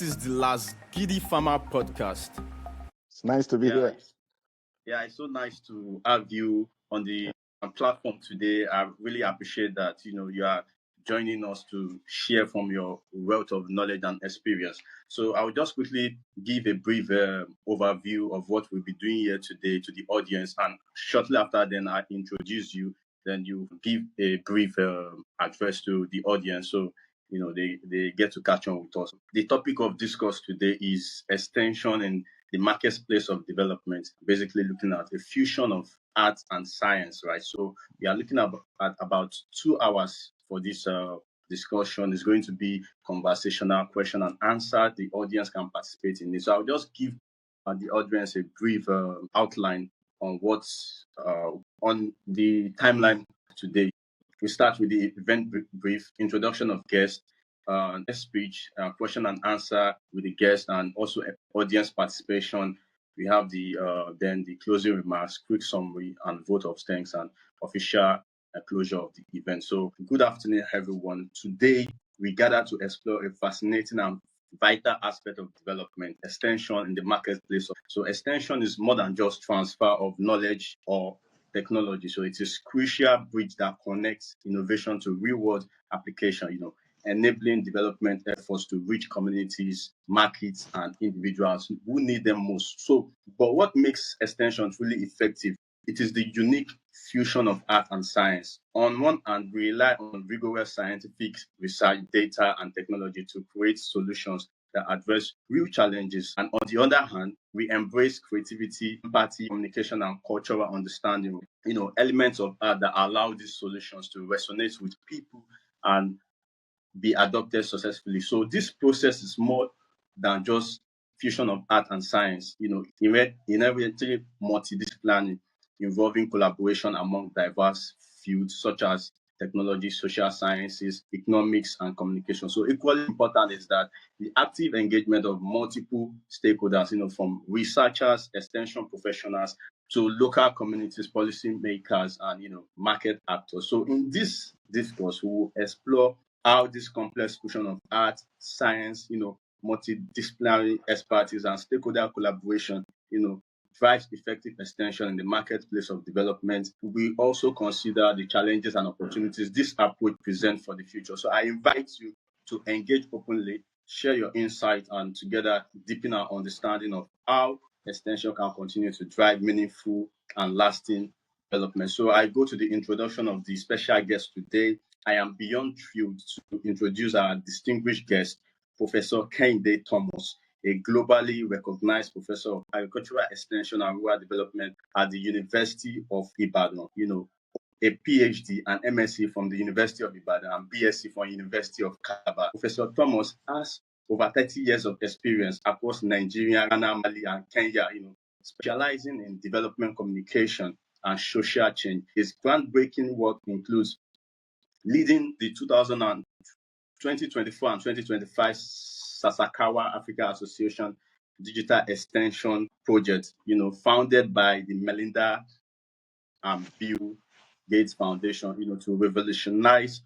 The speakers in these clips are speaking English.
This is the last Giddy Farmer podcast. It's nice to be here. Yeah, it's so nice to have you on the platform today. I really appreciate that, you are joining us to share from your wealth of knowledge and experience. So I'll just quickly give a brief overview of what we'll be doing here today to the audience. And shortly after then, I introduce you. Then you give a brief address to the audience. So they get to catch on with us. The topic of discourse today is extension in the marketplace of development, basically looking at a fusion of art and science, right? So we are looking at about 2 hours for this discussion. It's going to be conversational, question and answer. The audience can participate in this. So I'll just give the audience a brief outline on what's on the timeline today. We start with the event brief, introduction of guests, next speech, question and answer with the guest, and also audience participation. We have then the closing remarks, quick summary, and vote of thanks and official closure of the event. So good afternoon, everyone. Today, we gather to explore a fascinating and vital aspect of development, extension in the marketplace. So extension is more than just transfer of knowledge or technology. So it is crucial bridge that connects innovation to real world application, enabling development efforts to reach communities, markets, and individuals who need them most. But what makes extension really effective? It is the unique fusion of art and science. On one hand, we rely on rigorous scientific research, data, and technology to create solutions that address real challenges. And on the other hand, we embrace creativity, empathy, communication, and cultural understanding, elements of art that allow these solutions to resonate with people and be adopted successfully. So this process is more than just fusion of art and science, inevitably multidisciplinary, involving collaboration among diverse fields such as technology, social sciences, economics, and communication. So equally important is that the active engagement of multiple stakeholders, from researchers, extension professionals, to local communities, policy makers, and market actors. So in this discourse, we will explore how this complex fusion of art, science, multidisciplinary expertise, and stakeholder collaboration, drives effective extension in the marketplace of development. We also consider the challenges and opportunities this approach presents for the future. So I invite you to engage openly, share your insight, and together deepen our understanding of how extension can continue to drive meaningful and lasting development. So I go to the introduction of the special guest today. I am beyond thrilled to introduce our distinguished guest, Professor Kehinde Thomas, a globally recognized professor of agricultural extension and rural development at the University of Ibadan, a PhD and MSc from the University of Ibadan and BSc from the University of Calabar. Professor Thomas has over 30 years of experience across Nigeria, Ghana, Mali, and Kenya, specializing in development communication and social change. His groundbreaking work includes leading the 2024 and 2025 Sasakawa Africa Association Digital Extension Project, founded by the Melinda and Bill Gates Foundation, to revolutionize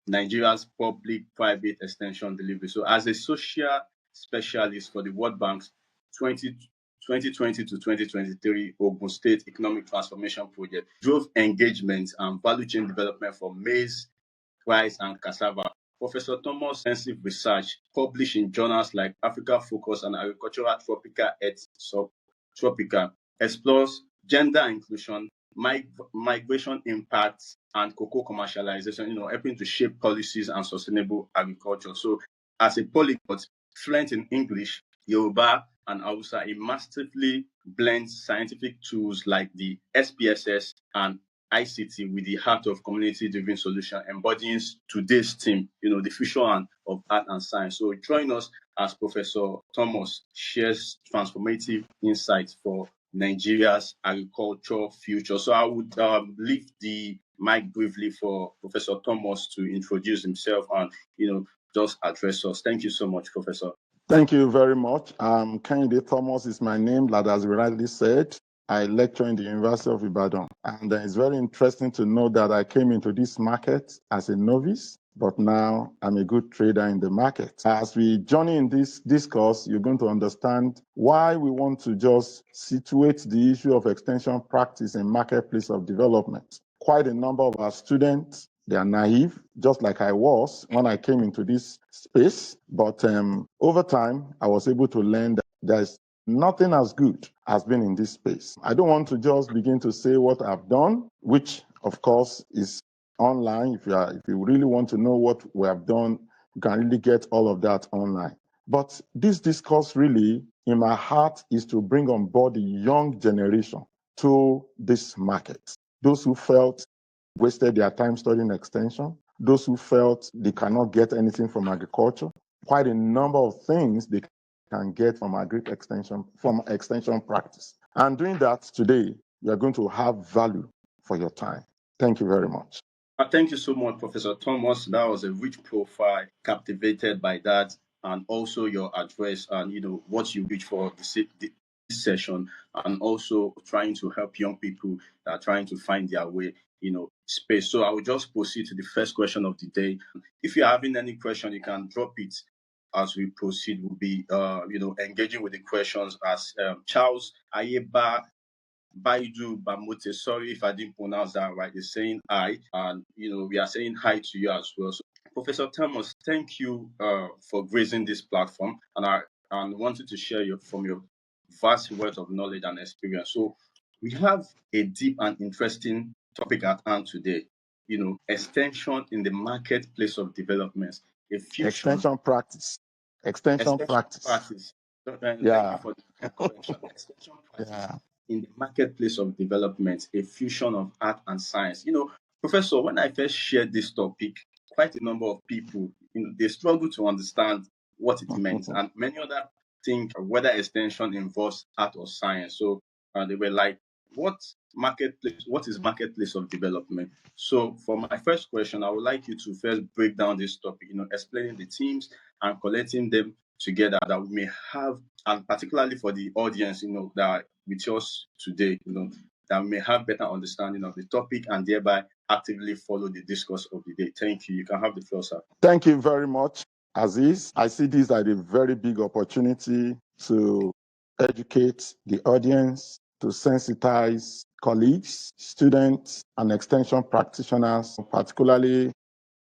Nigeria's public-private extension delivery. So as a social specialist for the World Bank's 2020 to 2023 Ogun State Economic Transformation Project, drove engagement and value chain development for maize, rice, and cassava. Professor Thomas' extensive research, published in journals like Africa Focus and Agricultural Tropical Earth Tropical, explores gender inclusion, migration impacts, and cocoa commercialization, helping to shape policies and sustainable agriculture. So as a polyglot, fluent in English, Yoruba, and Hausa, he masterfully blends scientific tools like the SPSS and ICT with the heart of community-driven solution, embodying today's theme, the fusion of art and science. So join us as Professor Thomas shares transformative insights for Nigeria's agricultural future. So I would leave the mic briefly for Professor Thomas to introduce himself and, just address us. Thank you so much, Professor. Thank you very much. Kehinde Thomas is my name, as we rightly said. I lecture in the University of Ibadan, and it's very interesting to know that I came into this market as a novice. but now I'm a good trader in the market. As we journey in this discourse, you're going to understand why we want to just situate the issue of extension practice in marketplace of development. Quite a number of our students, they are naive, just like I was when I came into this space. But over time, I was able to learn that there's nothing as good as being in this space. I don't want to just begin to say what I've done, which of course is online. If you really want to know what we have done, you can really get all of that online. But this discourse really, in my heart, is to bring on board the young generation to this market. Those who felt wasted their time studying extension, those who felt they cannot get anything from agriculture, quite a number of things they can get from extension practice. And doing that today, you are going to have value for your time. Thank you very much. Thank you so much, Professor Thomas. That was a rich profile, captivated by that, and also your address and what you reach for this session, and also trying to help young people that are trying to find their way, space. So I will just proceed to the first question of the day. If you're having any question, you can drop it as we proceed. We'll be, engaging with the questions as Charles Ayeba Baidu Bamote. Sorry if I didn't pronounce that right. He's saying hi, and we are saying hi to you as well. So, Professor Thomas, thank you for gracing this platform, and I wanted to share from your vast wealth of knowledge and experience. So, we have a deep and interesting topic at hand today. Extension in the marketplace of developments. Extension practice. Extension practice. Thank you for the correction. Extension practice. Yeah. In the marketplace of development, a fusion of art and science. Professor, when I first shared this topic, quite a number of people, they struggle to understand what it meant. And many others think whether extension involves art or science. So they were like, what is marketplace of development? So for my first question, I would like you to first break down this topic, explaining the themes and collecting them together that we may have, and particularly for the audience, that with us today, that may have better understanding of the topic and thereby actively follow the discourse of the day. Thank you. You can have the floor, sir. Thank you very much, Aziz. I see this as a very big opportunity to educate the audience, to sensitize colleagues, students, and extension practitioners, particularly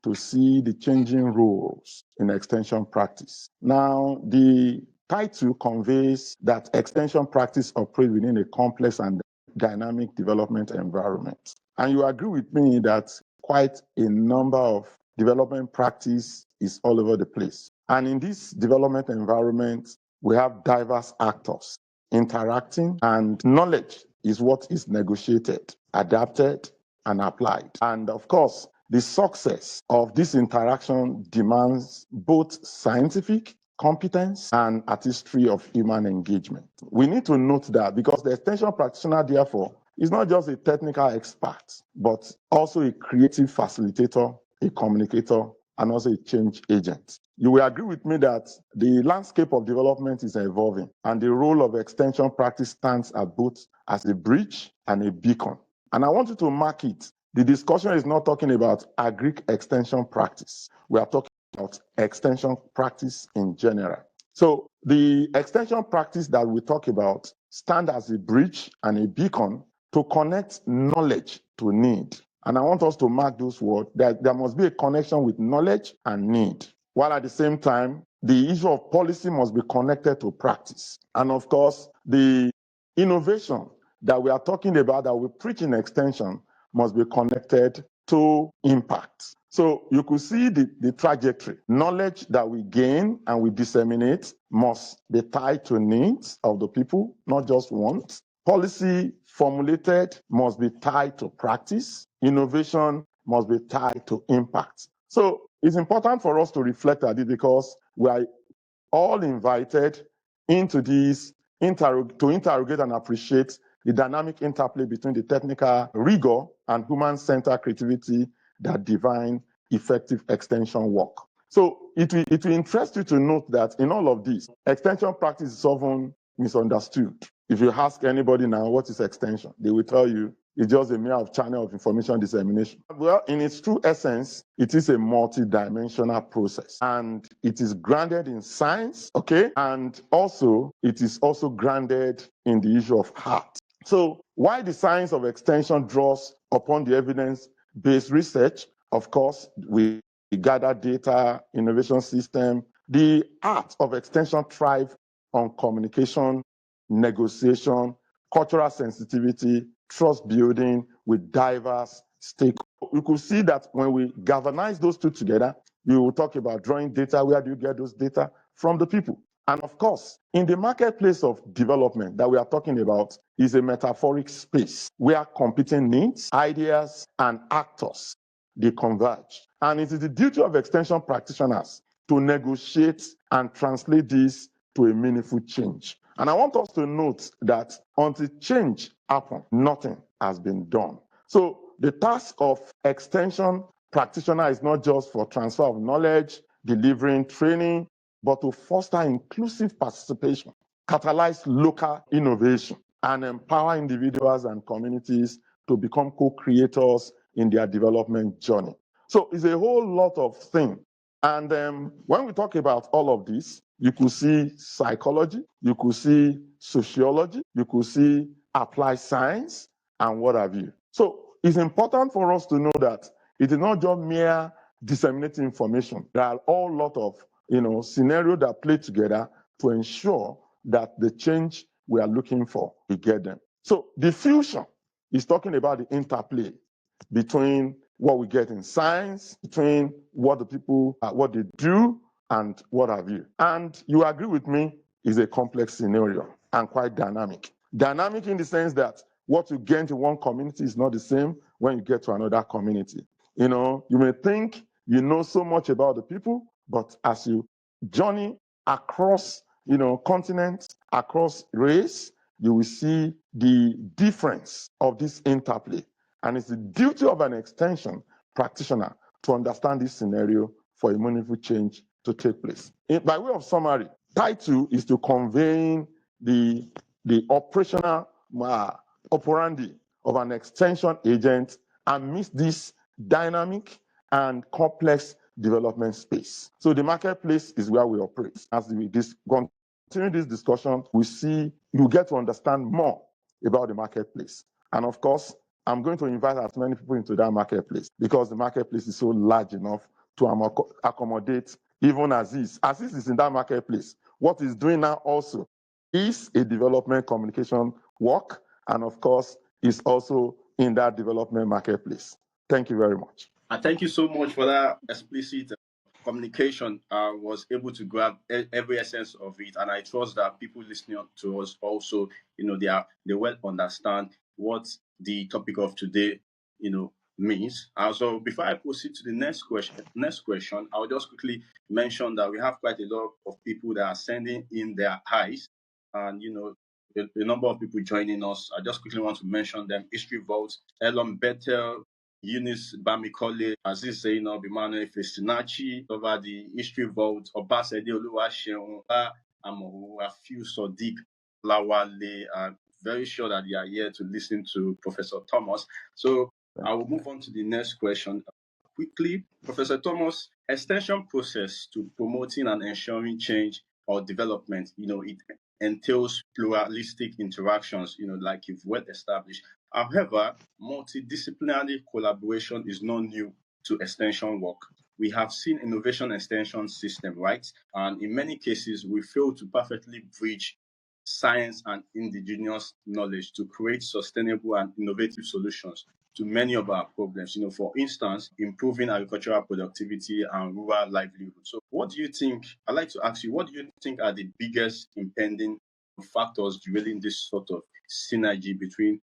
to see the changing roles in extension practice. Now, the title conveys that extension practice operates within a complex and dynamic development environment. And you agree with me that quite a number of development practice is all over the place. And in this development environment, we have diverse actors interacting, and knowledge is what is negotiated, adapted, and applied. And of course, the success of this interaction demands both scientific competence and artistry of human engagement. We need to note that because the extension practitioner, therefore, is not just a technical expert, but also a creative facilitator, a communicator, and also a change agent. You will agree with me that the landscape of development is evolving, and the role of extension practice stands at both as a bridge and a beacon. And I want you to mark it. The discussion is not talking about agric extension practice. We are talking about extension practice in general. So the extension practice that we talk about stand as a bridge and a beacon to connect knowledge to need. And I want us to mark those words, that there must be a connection with knowledge and need, while at the same time, the issue of policy must be connected to practice. And of course, the innovation that we are talking about, that we preach in extension, must be connected to impact. So you could see the trajectory. Knowledge that we gain and we disseminate must be tied to needs of the people, not just wants. Policy formulated must be tied to practice. Innovation must be tied to impact. So it's important for us to reflect at it, because we are all invited into these to interrogate and appreciate the dynamic interplay between the technical rigor and human-centered creativity that define effective extension work. So it will interest you to note that in all of this, extension practice is often misunderstood. If you ask anybody now what is extension, they will tell you it's just a mere channel of information dissemination. Well, in its true essence, it is a multi-dimensional process, and it is grounded in science, okay? And also, it is also grounded in the issue of heart. So why the science of extension draws upon the evidence-based research, of course, we gather data, innovation system. The art of extension thrives on communication, negotiation, cultural sensitivity, trust building with diverse stakeholders. You could see that when we galvanize those two together, you will talk about drawing data. Where do you get those data? From the people. And of course, in the marketplace of development that we are talking about is a metaphoric space where competing needs, ideas, and actors, they converge. And it is the duty of extension practitioners to negotiate and translate this to a meaningful change. And I want us to note that until change happens, nothing has been done. So the task of extension practitioner is not just for transfer of knowledge, delivering training, but to foster inclusive participation, catalyze local innovation, and empower individuals and communities to become co-creators in their development journey. So it's a whole lot of things. And when we talk about all of this, you could see psychology, you could see sociology, you could see applied science, and what have you. So it's important for us to know that it is not just mere disseminating information. There are a whole lot of scenarios that play together to ensure that the change we are looking for, we get them. So the fusion is talking about the interplay between what we get in science, between what the people, what they do, and what have you. And you agree with me, is a complex scenario and quite dynamic. Dynamic in the sense that what you get to one community is not the same when you get to another community. You may think you know so much about the people, but as you journey across, continents, across race, you will see the difference of this interplay. And it's the duty of an extension practitioner to understand this scenario for a meaningful change to take place. By way of summary, title is to conveying the operational operandi of an extension agent amidst this dynamic and complex development space. So the marketplace is where we operate. As we continue this discussion, we see you get to understand more about the marketplace. And of course, I'm going to invite as many people into that marketplace because the marketplace is so large enough to accommodate even Aziz. Aziz is in that marketplace. What he's doing now also is a development communication work, and of course, is also in that development marketplace. Thank you very much. Thank you so much for that explicit communication. I was able to grab every essence of it, and I trust that people listening to us also, they well understand what the topic of today, means. So before I proceed to the next question, I'll just quickly mention that we have quite a lot of people that are sending in their eyes, and the number of people joining us. I just quickly want to mention them: History Vault, Elon Bethel, Eunice Bamikole, Aziz Zainab, Emmanuel Festinachi, over the History Vault, Obasede Oluwaseun, Amohu, Afiu Sodiq, Lawale. I'm very sure that you are here to listen to Professor Thomas. So I will move on to the next question quickly. Professor Thomas, extension process to promoting and ensuring change or development, it entails pluralistic interactions, like you've well established. However, multidisciplinary collaboration is not new to extension work. We have seen innovation extension system, right? And in many cases, we fail to perfectly bridge science and indigenous knowledge to create sustainable and innovative solutions to many of our problems. For instance, improving agricultural productivity and rural livelihood. So what do you think, I'd like to ask you, what do you think are the biggest impending factors derailing this sort of synergy between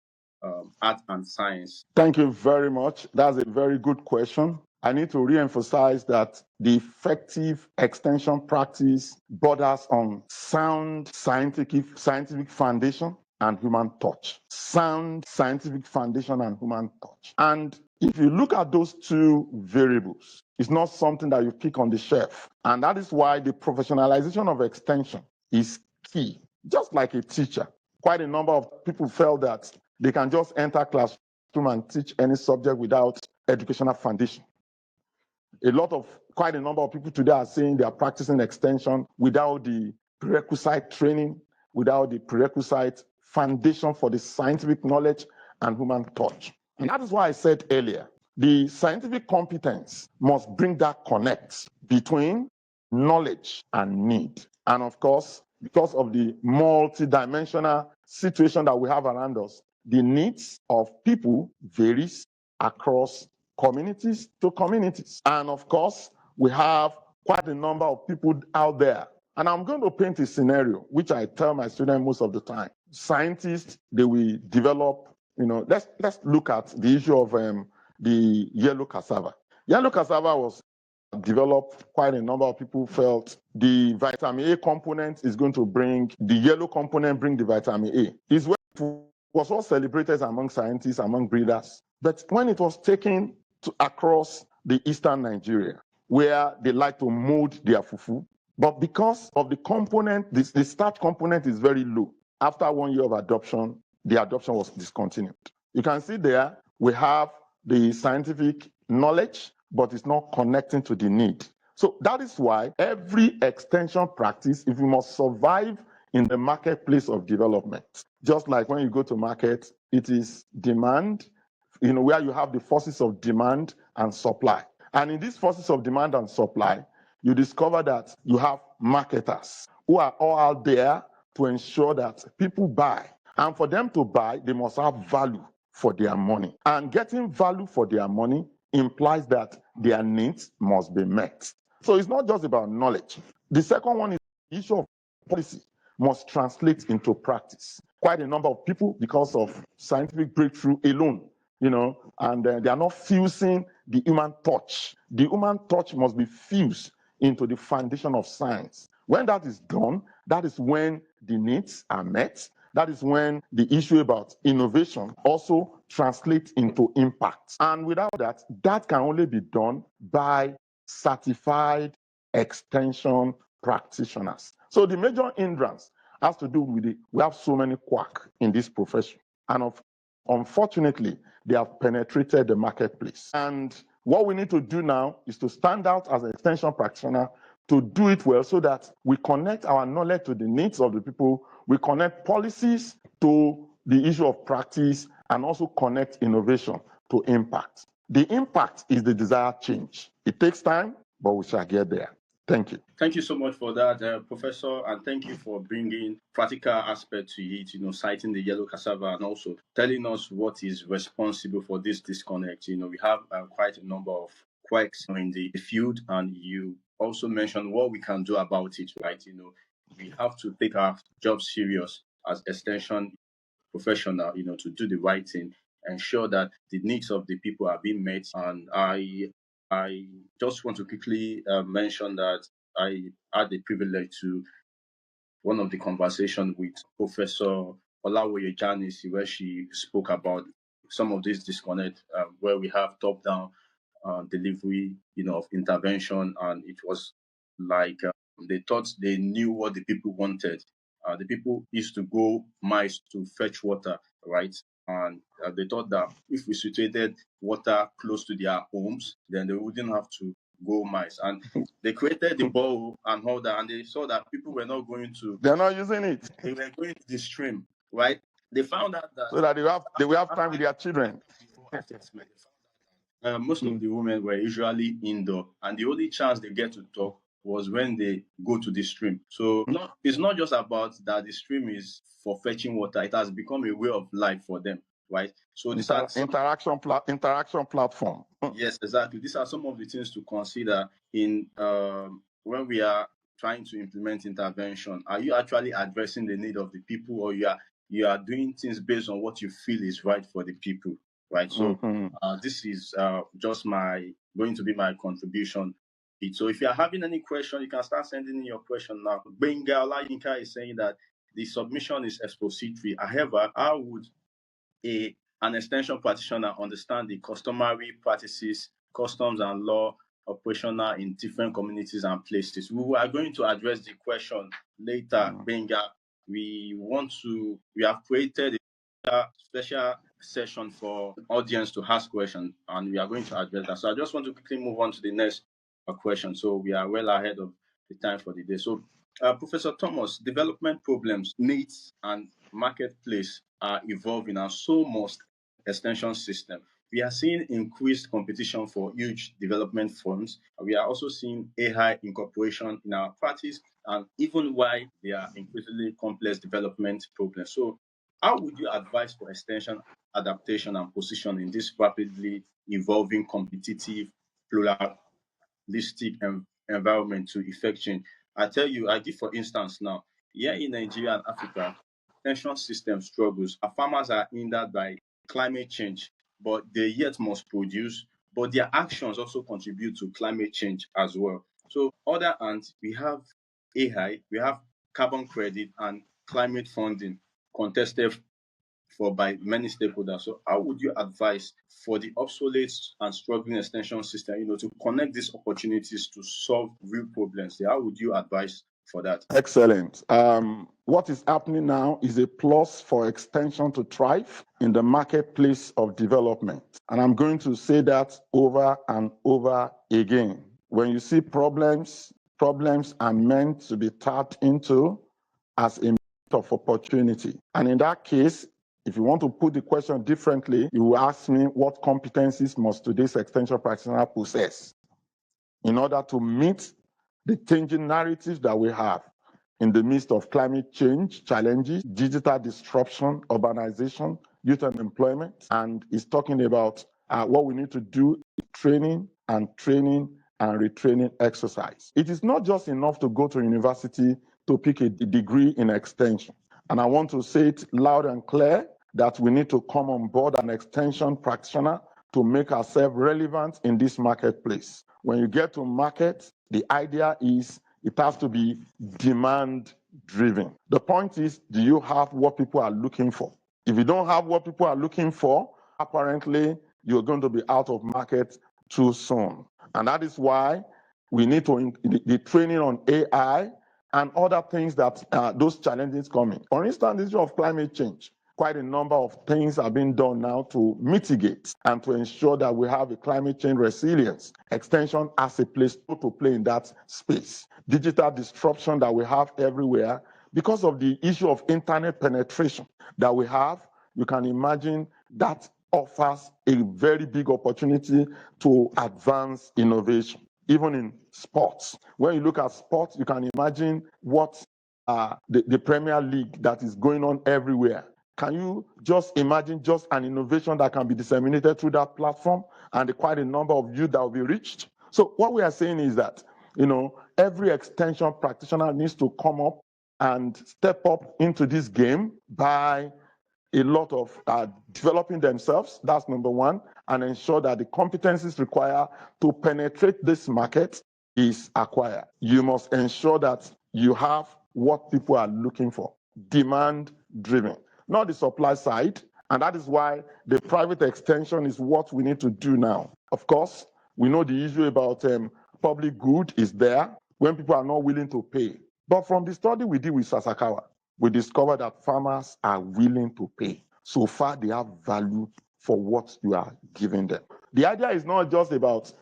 art and science? Thank you very much. That's a very good question. I need to re-emphasize that the effective extension practice borders on sound scientific foundation and human touch. Sound scientific foundation and human touch. And if you look at those two variables, it's not something that you pick on the shelf. And that is why the professionalization of extension is key. Just like a teacher, quite a number of people felt that they can just enter class and teach any subject without educational foundation. Quite a number of people today are saying they are practicing extension without the prerequisite training, without the prerequisite foundation for the scientific knowledge and human touch. And that is why I said earlier, the scientific competence must bring that connect between knowledge and need. And of course, because of the multidimensional situation that we have around us, the needs of people varies across communities to communities. And of course, we have quite a number of people out there. And I'm going to paint a scenario, which I tell my students most of the time. Scientists, they will develop, let's look at the issue of the yellow cassava. Yellow cassava was developed, quite a number of people felt the vitamin A component is going to bring the yellow component, bring the vitamin A. It was all celebrated among scientists, among breeders. But when it was taken across the eastern Nigeria, where they like to mold their fufu, but because of the component, the starch component is very low. After 1 year of adoption, the adoption was discontinued. You can see there, we have the scientific knowledge, but it's not connecting to the need. So that is why every extension practice, if you must survive in the marketplace of development, just like when you go to market, it is demand, where you have the forces of demand and supply. And in these forces of demand and supply, you discover that you have marketers who are all out there to ensure that people buy. And for them to buy, they must have value for their money. And getting value for their money implies that their needs must be met. So it's not just about knowledge. The second one is the issue of policy must translate into practice. Quite a number of people, because of scientific breakthrough alone, and they are not fusing the human touch. The human touch must be fused into the foundation of science. When that is done, that is when the needs are met. That is when the issue about innovation also translates into impact. And without that, that can only be done by certified extension practitioners. So the major hindrance has to do with we have so many quacks in this profession. And unfortunately, they have penetrated the marketplace. And what we need to do now is to stand out as an extension practitioner, to do it well so that we connect our knowledge to the needs of the people, we connect policies to the issue of practice, and also connect innovation to impact. The impact is the desired change. It takes time, but we shall get there. Thank you. Thank you so much for that, Professor, and thank you for bringing practical aspect to it, citing the yellow cassava and also telling us what is responsible for this disconnect. We have quite a number of quirks in the field, and you also mentioned what we can do about it, right? We have to take our job serious as extension professional, to do the right thing, ensure that the needs of the people are being met. And I just want to quickly mention that I had the privilege to one of the conversations with Professor Olawoye Janice, where she spoke about some of this disconnect, where we have top-down delivery, of intervention, and it was like they thought they knew what the people wanted. The people used to go miles to fetch water, right? And they thought that if we situated water close to their homes, then they wouldn't have to go miles. And they created the bowl and all that, and they saw that people were not going to. They're not using it. They were going to the stream, right? They found out that so that they will have time with their children. Most of the women were usually indoor, and the only chance they get to talk was when they go to the stream. So it's not just about that the stream is for fetching water. It has become a way of life for them, right? So these are interaction platform. Yes, exactly. These are some of the things to consider in when we are trying to implement intervention. Are you actually addressing the need of the people, or you are doing things based on what you feel is right for the people, right? So this is just going to be my contribution. So if you are having any question, you can start sending in your question now. Benga Olayinka is saying that the submission is expository. However, how would an extension practitioner understand the customary practices, customs and law operational in different communities and places? We are going to address the question later, Benga. We have created a special session for audience to ask questions, and we are going to address that. So I just want to quickly move on to the next question. So we are well ahead of the time for the day. So, Professor Thomas, development problems, needs, and marketplace are evolving, and so must extension system. We are seeing increased competition for huge development funds. We are also seeing AI incorporation in our practice, and even why there are increasingly complex development problems. So, how would you advise for extension, adaptation, and position in this rapidly evolving, competitive, pluralistic environment to effect change? I tell you, I give for instance now, here in Nigeria and Africa, extension system struggles. Our farmers are hindered by climate change, but they yet must produce, but their actions also contribute to climate change as well. So, other hand, we have AI, we have carbon credit and climate funding contested for by many stakeholders. So how would you advise for the obsolete and struggling extension system, to connect these opportunities to solve real problems? How would you advise for that? Excellent. What is happening now is a plus for extension to thrive in the marketplace of development. And I'm going to say that over and over again. When you see problems are meant to be tapped into as a of opportunity. And in that case, if you want to put the question differently, you will ask me what competencies must today's extension practitioner possess in order to meet the changing narratives that we have in the midst of climate change challenges, digital disruption, urbanization, youth unemployment, and is talking about what we need to do is training and retraining exercise. It is not just enough to go to university to pick a degree in extension. And I want to say it loud and clear that we need to come on board an extension practitioner to make ourselves relevant in this marketplace. When you get to market, the idea is it has to be demand driven. The point is, do you have what people are looking for? If you don't have what people are looking for, apparently you're going to be out of market too soon. And that is why we need to the training on AI and other things that those challenges coming. For instance, the issue of climate change. Quite a number of things are being done now to mitigate and to ensure that we have a climate change resilience. Extension has a place to play in that space. Digital disruption that we have everywhere because of the issue of internet penetration that we have, you can imagine that offers a very big opportunity to advance innovation, even in sports. When you look at sports, you can imagine what the Premier League that is going on everywhere. Can you just imagine just an innovation that can be disseminated through that platform and quite a number of youth that will be reached? So what we are saying is that, every extension practitioner needs to come up and step up into this game by a lot of developing themselves. That's number one, and ensure that the competencies required to penetrate this market is acquired. You must ensure that you have what people are looking for, demand driven, not the supply side. And that is why the private extension is what we need to do now. Of course, we know the issue about public good is there when people are not willing to pay. But from the study we did with Sasakawa, we discovered that farmers are willing to pay. So far, they have value for what you are giving them. The idea is not just about,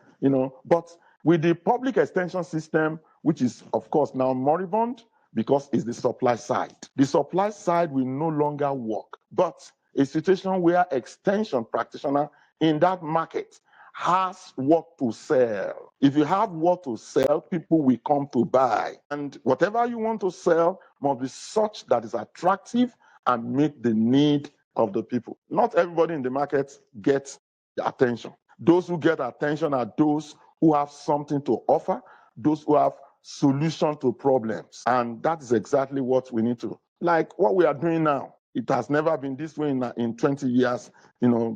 but with the public extension system, which is, of course, now moribund, because it's the supply side. The supply side will no longer work, but a situation where extension practitioner in that market has what to sell. If you have what to sell, people will come to buy. And whatever you want to sell must be such that is attractive and meet the need of the people. Not everybody in the market gets the attention. Those who get attention are those who have something to offer, those who have solution to problems. And that is exactly what we need to, like what we are doing now. It has never been this way in 20 years,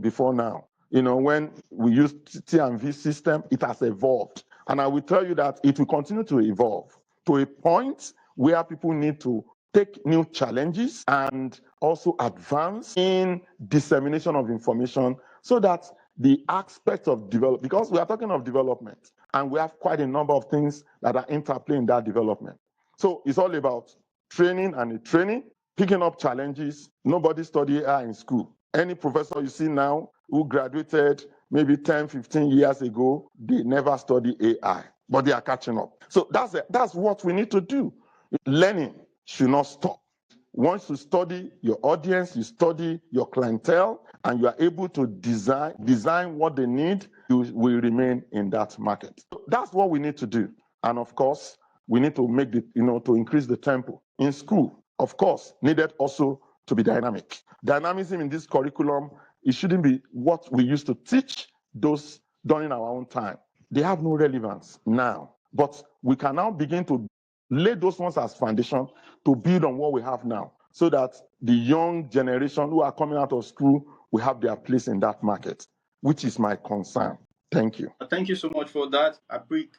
before now. When we use T&V system, it has evolved. And I will tell you that it will continue to evolve to a point where people need to take new challenges and also advance in dissemination of information so that the aspect of development, because we are talking of development, and we have quite a number of things that are interplaying that development. So it's all about training and training, picking up challenges. Nobody studied AI in school. Any professor you see now who graduated maybe 10, 15 years ago, they never study AI, but they are catching up. So that's what we need to do. Learning should not stop. Once you study your audience, you study your clientele, and you are able to design what they need, you will remain in that market. So that's what we need to do. And of course, we need to make to increase the tempo in school. Of course, needed also to be dynamic. Dynamism in this curriculum, it shouldn't be what we used to teach those during our own time. They have no relevance now. But we can now begin to lay those ones as foundation to build on what we have now, so that the young generation who are coming out of school will have their place in that market, which is my concern. Thank you. Thank you so much for that. I pick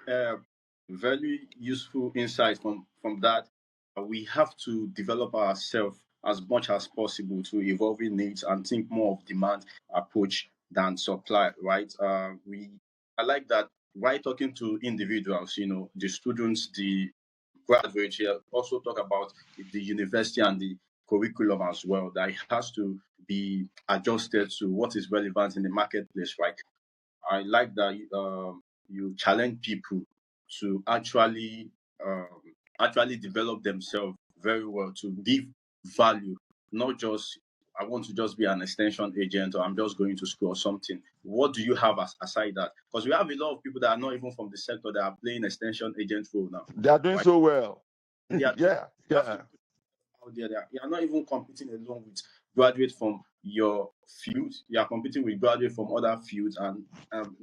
very useful insight from that. We have to develop ourselves as much as possible to evolving needs and think more of demand approach than supply, right? I like that. While talking to individuals, the students, the graduates here, also talk about the university and the curriculum as well, that it has to be adjusted to what is relevant in the marketplace, right? I like that you challenge people to actually develop themselves very well, to give value, not just I want to just be an extension agent, or I'm just going to school or something. What do you have aside that? Because we have a lot of people that are not even from the sector that are playing extension agent role now. They are doing so well. Yeah. Out there. You are not even competing alone with graduates from your field. You are competing with graduates from other fields, and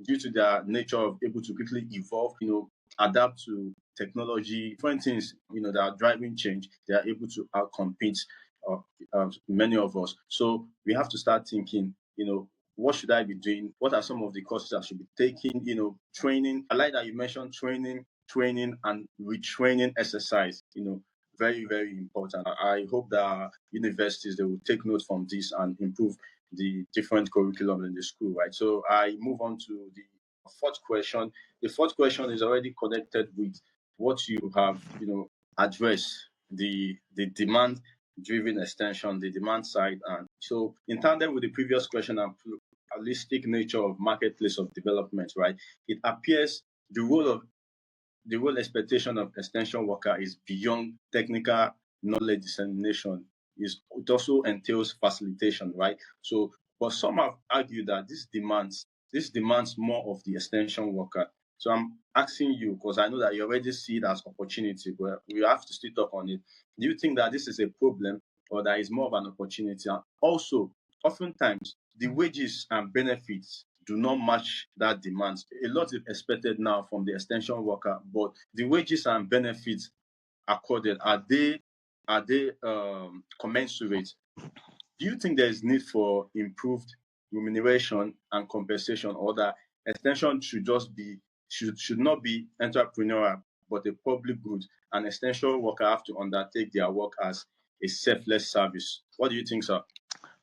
due to their nature of able to quickly evolve, adapt to technology, different things, that are driving change, they are able to outcompete many of us. So we have to start thinking, what should I be doing? What are some of the courses I should be taking? Training. I like that you mentioned training and retraining exercise. Very, very important. I hope that universities, they will take note from this and improve the different curriculum in the school, right? So I move on to the fourth question. The fourth question is already connected with what you have, addressed, the demand-driven extension, the demand side. And so in tandem with the previous question and holistic nature of marketplace of development, right? It appears the role expectation of extension worker is beyond technical knowledge dissemination. It also entails facilitation, right? So, but some have argued that this demands more of the extension worker. So I'm asking you, because I know that you already see it as opportunity, but we have to still talk on it. Do you think that this is a problem, or that is more of an opportunity? And also, oftentimes, the wages and benefits do not match that demand. A lot is expected now from the extension worker, but the wages and benefits accorded, are they commensurate? Do you think there is need for improved remuneration and compensation, or that extension should not be entrepreneurial but a public good, and extension worker have to undertake their work as a selfless service? What do you think, sir?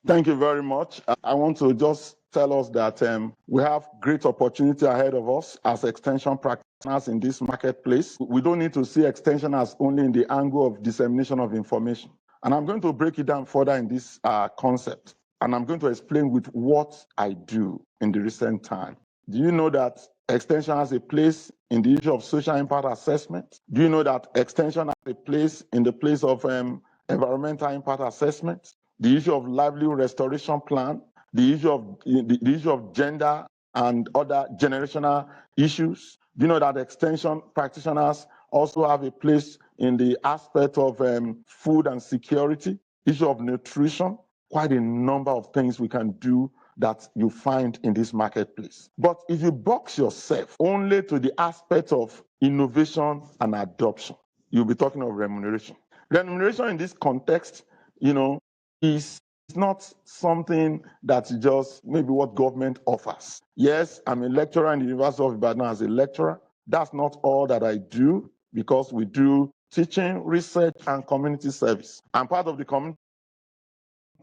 Thank you very much. I want to just tell us that we have great opportunity ahead of us as extension practitioners in this marketplace. We don't need to see extension as only in the angle of dissemination of information. And I'm going to break it down further in this concept. And I'm going to explain with what I do in the recent time. Do you know that extension has a place in the issue of social impact assessment? Do you know that extension has a place in the place of environmental impact assessment? The issue of livelihood restoration plan, the issue of gender and other generational issues. Do you know that extension practitioners also have a place in the aspect of food and security, issue of nutrition? Quite a number of things we can do that you find in this marketplace. But if you box yourself only to the aspect of innovation and adoption, you'll be talking of remuneration. Remuneration in this context, is not something that's just maybe what government offers. Yes, I'm a lecturer in the University of Ibadan as a lecturer. That's not all that I do, because we do teaching, research, and community service. And part of the community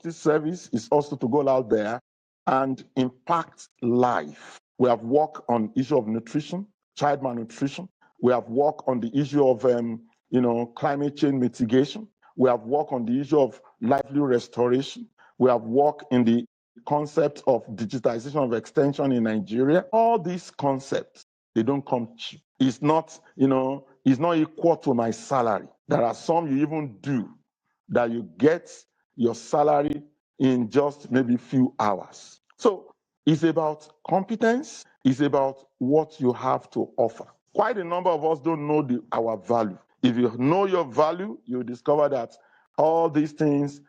service is also to go out there and impact life. We have worked on issue of nutrition, child malnutrition. We have worked on the issue of climate change mitigation. We have worked on the issue of livelihood restoration. We have worked in the concept of digitization of extension in Nigeria. All these concepts, they don't come cheap. It's not, it's not equal to my salary. There are some you even do that you get your salary in just maybe few hours. So it's about competence. It's about what you have to offer. Quite a number of us don't know our value. If you know your value, you discover that all these things,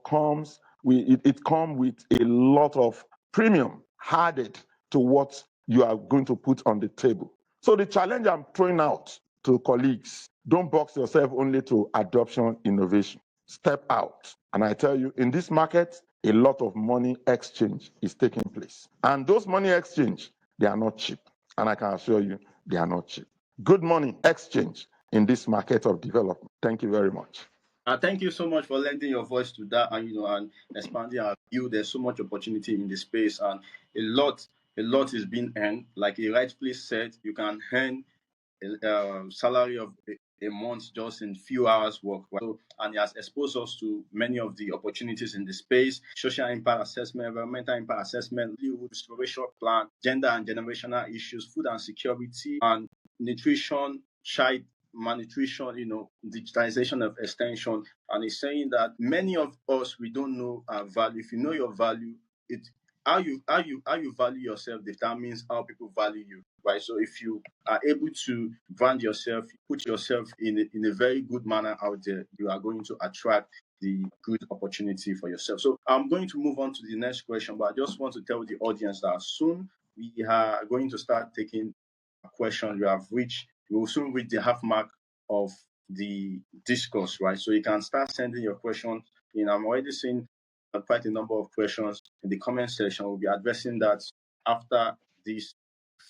comes with a lot of premium added to what you are going to put on the table. So the challenge I'm throwing out to colleagues, don't box yourself only to adoption innovation. Step out. And I tell you, in this market, a lot of money exchange is taking place. And those money exchange, they are not cheap. And I can assure you, they are not cheap. Good money exchange in this market of development. Thank you very much. Thank you so much for lending your voice to that, and expanding our view. There's so much opportunity in this space, and a lot is being earned. Like he rightfully said, you can earn a salary of a month just in few hours work. Right? So, and he has exposed us to many of the opportunities in the space: social impact assessment, environmental impact assessment, livelihood restoration plan, gender and generational issues, food and security, and nutrition, child malnutrition, digitization of extension. And he's saying that many of us, we don't know our value. If you know your value, how you value yourself determines how people value you, right? So if you are able to brand yourself, put yourself in a very good manner out there, you are going to attract the good opportunity for yourself. So I'm going to move on to the next question, but I just want to tell the audience that soon we are going to start taking a question. We will soon reach the half mark of the discourse, right? So you can start sending your questions in. I'm already seeing quite a number of questions in the comment section. We'll be addressing that after these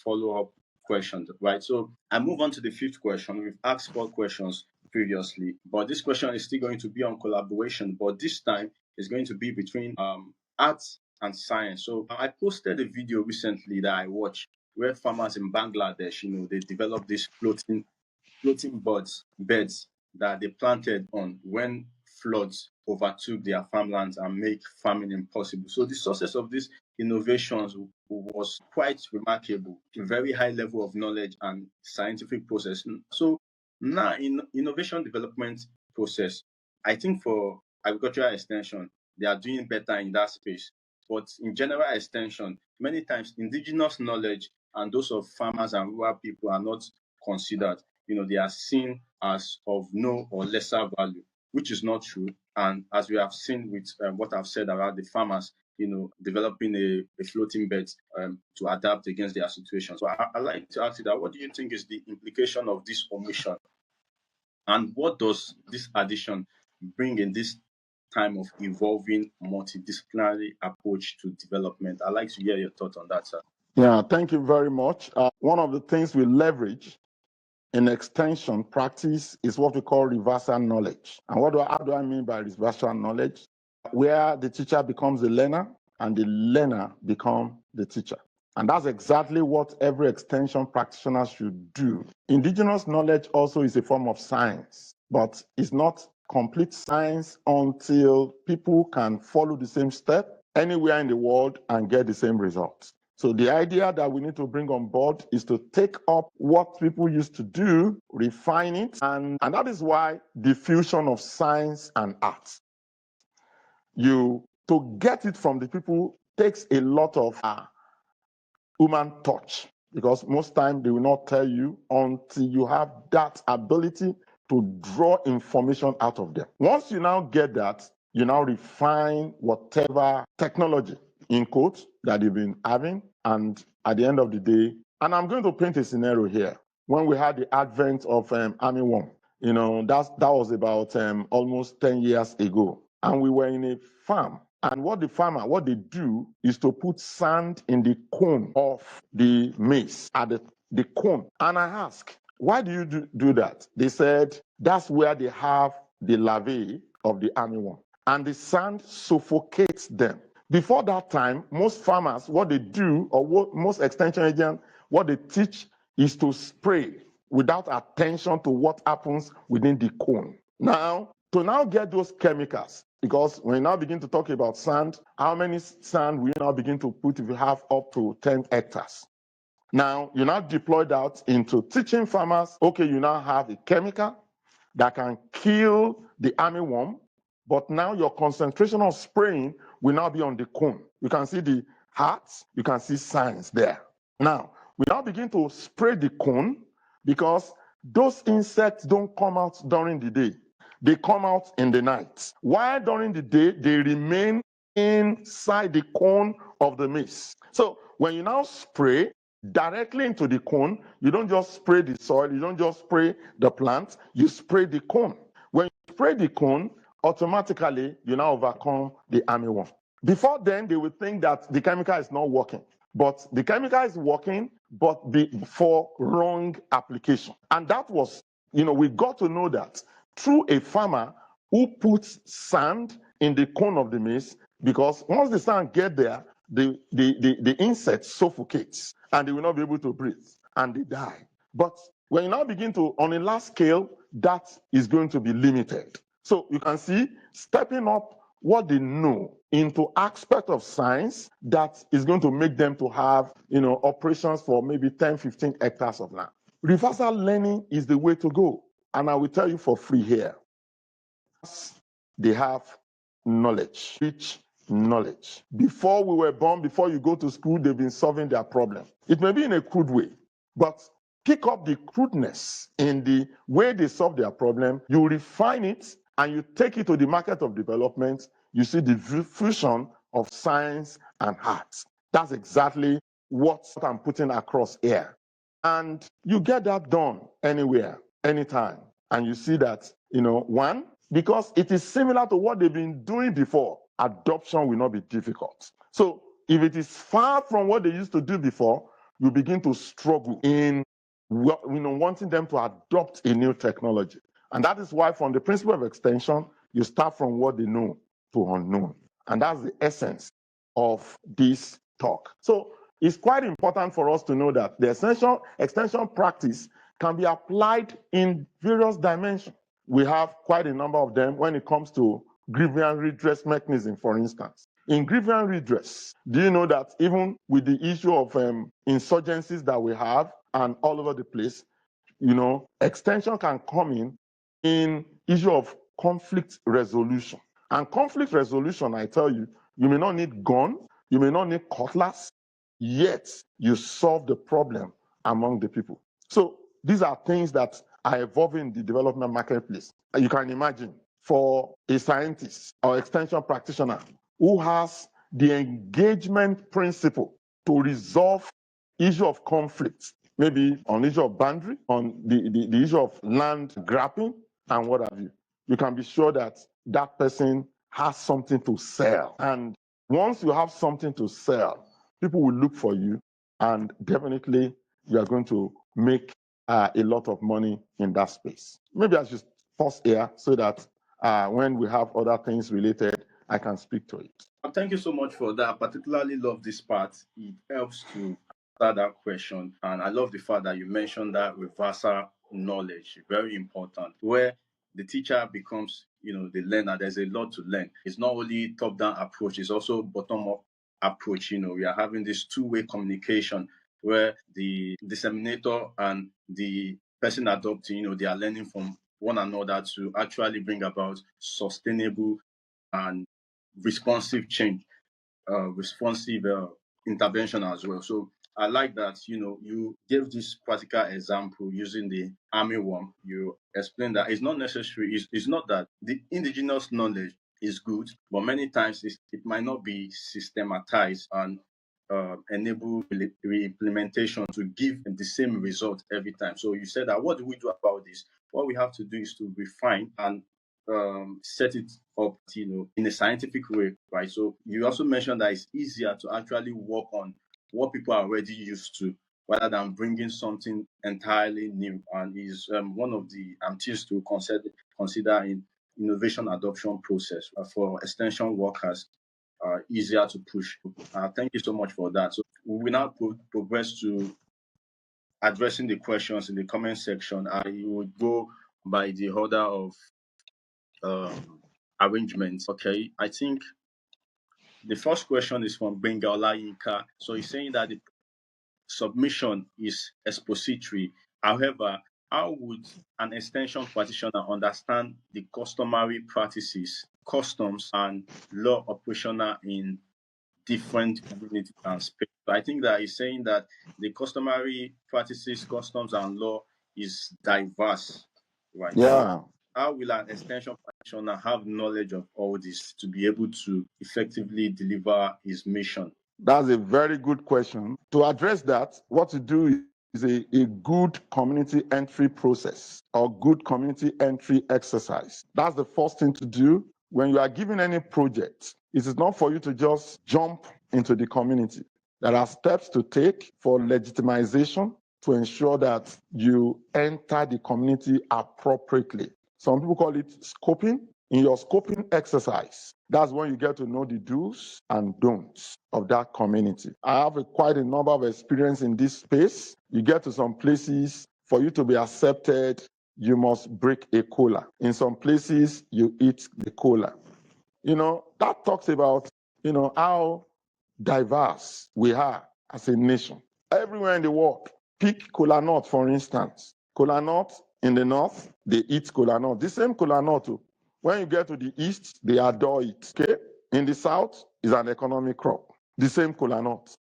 follow-up questions, right? So I move on to the fifth question. We've asked 4 questions previously, but this question is still going to be on collaboration, but this time it's going to be between arts and science. So I posted a video recently that I watched where farmers in Bangladesh, they developed these floating beds that they planted on when floods overtook their farmlands and make farming impossible. So the success of these innovations was quite remarkable, a very high level of knowledge and scientific process. So now in innovation development process, I think for agricultural extension, they are doing better in that space. But in general extension, many times indigenous knowledge and those of farmers and rural people are not considered. They are seen as of no or lesser value, which is not true. And as we have seen with what I've said about the farmers, developing a floating bed to adapt against their situation. So I'd like to ask you that, what do you think is the implication of this omission? And what does this addition bring in this time of evolving multidisciplinary approach to development? I'd like to hear your thoughts on that, sir. Yeah, thank you very much. One of the things we leverage in extension practice is what we call reversal knowledge. And how do I mean by reversal knowledge? Where the teacher becomes the learner and the learner becomes the teacher. And that's exactly what every extension practitioner should do. Indigenous knowledge also is a form of science, but it's not complete science until people can follow the same step anywhere in the world and get the same results. So the idea that we need to bring on board is to take up what people used to do, refine it, and that is why the fusion of science and art. To get it from the people takes a lot of human touch, because most times they will not tell you until you have that ability to draw information out of them. Once you now get that, you now refine whatever technology, in quotes, that you've been having, and at the end of the day, and I'm going to paint a scenario here. When we had the advent of armyworm, that was about almost 10 years ago, and we were in a farm. And what they do is to put sand in the cone of the maize, at the cone. And I asked, why do you do that? They said, that's where they have the larvae of the armyworm. And the sand suffocates them. Before that time, most farmers, what they do, or most extension agents, what they teach is to spray without attention to what happens within the cone. Now, to now get those chemicals, Because when you now begin to talk about sand, how many sand will you now begin to put if you have up to 10 hectares? Now, you now deploy that into teaching farmers, okay, you now have a chemical that can kill the armyworm, but now your concentration of spraying will now be on the cone. You can see the hearts, you can see signs there. Now, we now begin to spray the cone because those insects don't come out during the day. They come out in the night. While during the day, they remain inside the cone of the maize. So when you now spray directly into the cone, you don't just spray the soil, you don't just spray the plant, you spray the cone. When you spray the cone, automatically you now overcome the armyworm. Before then, they would think that the chemical is not working. But the chemical is working, but for wrong application. And that was, we got to know that through a farmer who puts sand in the cone of the maize, because once the sand get there, the insect suffocates and they will not be able to breathe and they die. But when you now begin to, on a large scale, that is going to be limited. So you can see stepping up what they know into aspect of science that is going to make them to have, operations for maybe 10, 15 hectares of land. Reversal learning is the way to go. And I will tell you for free here. They have knowledge, rich knowledge. Before we were born, before you go to school, they've been solving their problem. It may be in a crude way, but pick up the crudeness in the way they solve their problem, you refine it, and you take it to the market of development, you see the fusion of science and art. That's exactly what I'm putting across here. And you get that done anywhere, anytime. And you see that, one, because it is similar to what they've been doing before, adoption will not be difficult. So if it is far from what they used to do before, you begin to struggle in wanting them to adopt a new technology. And that is why from the principle of extension, you start from what they know to unknown. And that's the essence of this talk. So it's quite important for us to know that the extension practice can be applied in various dimensions. We have quite a number of them when it comes to grievance redress mechanism, for instance. In grievance redress, do you know that even with the issue of insurgencies that we have and all over the place, extension can come in issue of conflict resolution. And conflict resolution, I tell you, you may not need gun, you may not need cutlass, yet you solve the problem among the people. So these are things that are evolving in the development marketplace. You can imagine for a scientist or extension practitioner who has the engagement principle to resolve issue of conflict, maybe on issue of boundary, on the issue of land grabbing and what have you, you can be sure that that person has something to sell. And once you have something to sell, people will look for you, and definitely you are going to make a lot of money in that space. Maybe I should pause here so that when we have other things related, I can speak to it. Thank you so much for that. I particularly love this part. It helps to answer that question. And I love the fact that you mentioned that reversal knowledge, very important, where the teacher becomes, the learner. There's a lot to learn. It's not only top-down approach, it's also bottom-up approach. We are having this two-way communication where the disseminator and the person adopting, they are learning from one another to actually bring about sustainable and responsive change, responsive intervention as well. So I like that, you gave this practical example using the armyworm. You explained that it's not necessary, it's not that the indigenous knowledge is good, but many times it might not be systematized and enable re-implementation to give the same result every time. So you said that what do we do about this? What we have to do is to refine and set it up, in a scientific way, right? So you also mentioned that it's easier to actually work on what people are already used to, rather than bringing something entirely new. And is one of the things to consider in innovation adoption process for extension workers. Easier to push. Thank you so much for that. So we will now progress to addressing the questions in the comment section. I would go by the order of arrangements. Okay, I think the first question is from Benga Olayinka. So he's saying that the submission is expository. However, how would an extension practitioner understand the customary practices, customs, and law operational in different communities and space? So I think that he's saying that the customary practices, customs, and law is diverse, right? So Yeah, how will an extension practitioner have knowledge of all this to be able to effectively deliver his mission? that's a very good question. To address that, what to do is a good community entry process or good community entry exercise. That's the first thing to do when you are given any project. It is not for you to just jump into the community. There are steps to take for legitimization to ensure that you enter the community appropriately. Some people call it scoping. In your scoping exercise, that's when you get to know the do's and don'ts of that community. I have quite a number of experience in this space. You get to some places, for you to be accepted, you must break a cola. In some places, you eat the cola. That talks about, how diverse we are as a nation. Everywhere in the world, pick kola nut, for instance. Kola nut in the north, they eat kola nut. The same kola nut, when you get to the east, they adore it. Okay? In the south, is an economic crop. The same kola nut.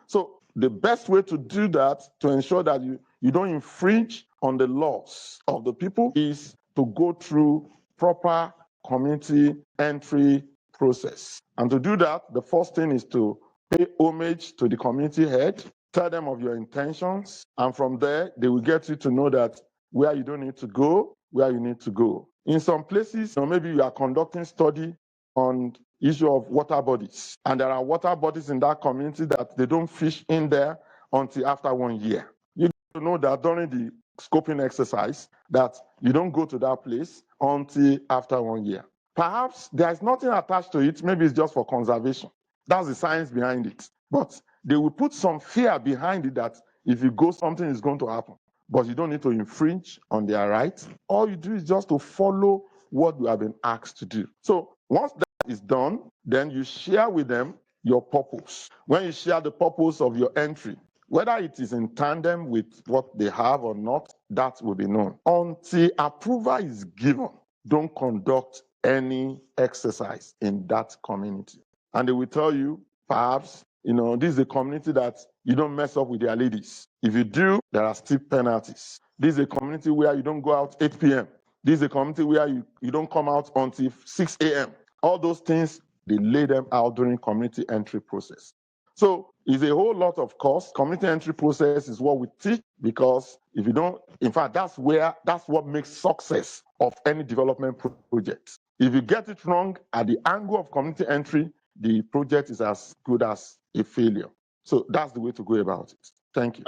So the best way to do that, to ensure that you don't infringe on the laws of the people, is to go through proper community entry process. And to do that, the first thing is to pay homage to the community head, tell them of your intentions, and from there, they will get you to know that where you don't need to go, where you need to go. In some places, maybe you are conducting study on issue of water bodies, and there are water bodies in that community that they don't fish in there until after 1 year. You know that during the scoping exercise, that you don't go to that place until after 1 year. Perhaps there is nothing attached to it, maybe it's just for conservation. That's the science behind it. But they will put some fear behind it that if you go, something is going to happen. But you don't need to infringe on their rights. All you do is just to follow what you have been asked to do. So once that is done, then you share with them your purpose. When you share the purpose of your entry, whether it is in tandem with what they have or not, that will be known. Until approval is given, don't conduct any exercise in that community. And they will tell you, perhaps, this is a community that you don't mess up with their ladies. If you do, there are still penalties. This is a community where you don't go out 8 p.m. This is a community where you don't come out until 6 a.m. All those things, they lay them out during community entry process. So it's a whole lot of cost. Community entry process is what we teach, because if you don't, in fact, that's what makes success of any development project. If you get it wrong at the angle of community entry, the project is as good as a failure. So that's the way to go about it. Thank you.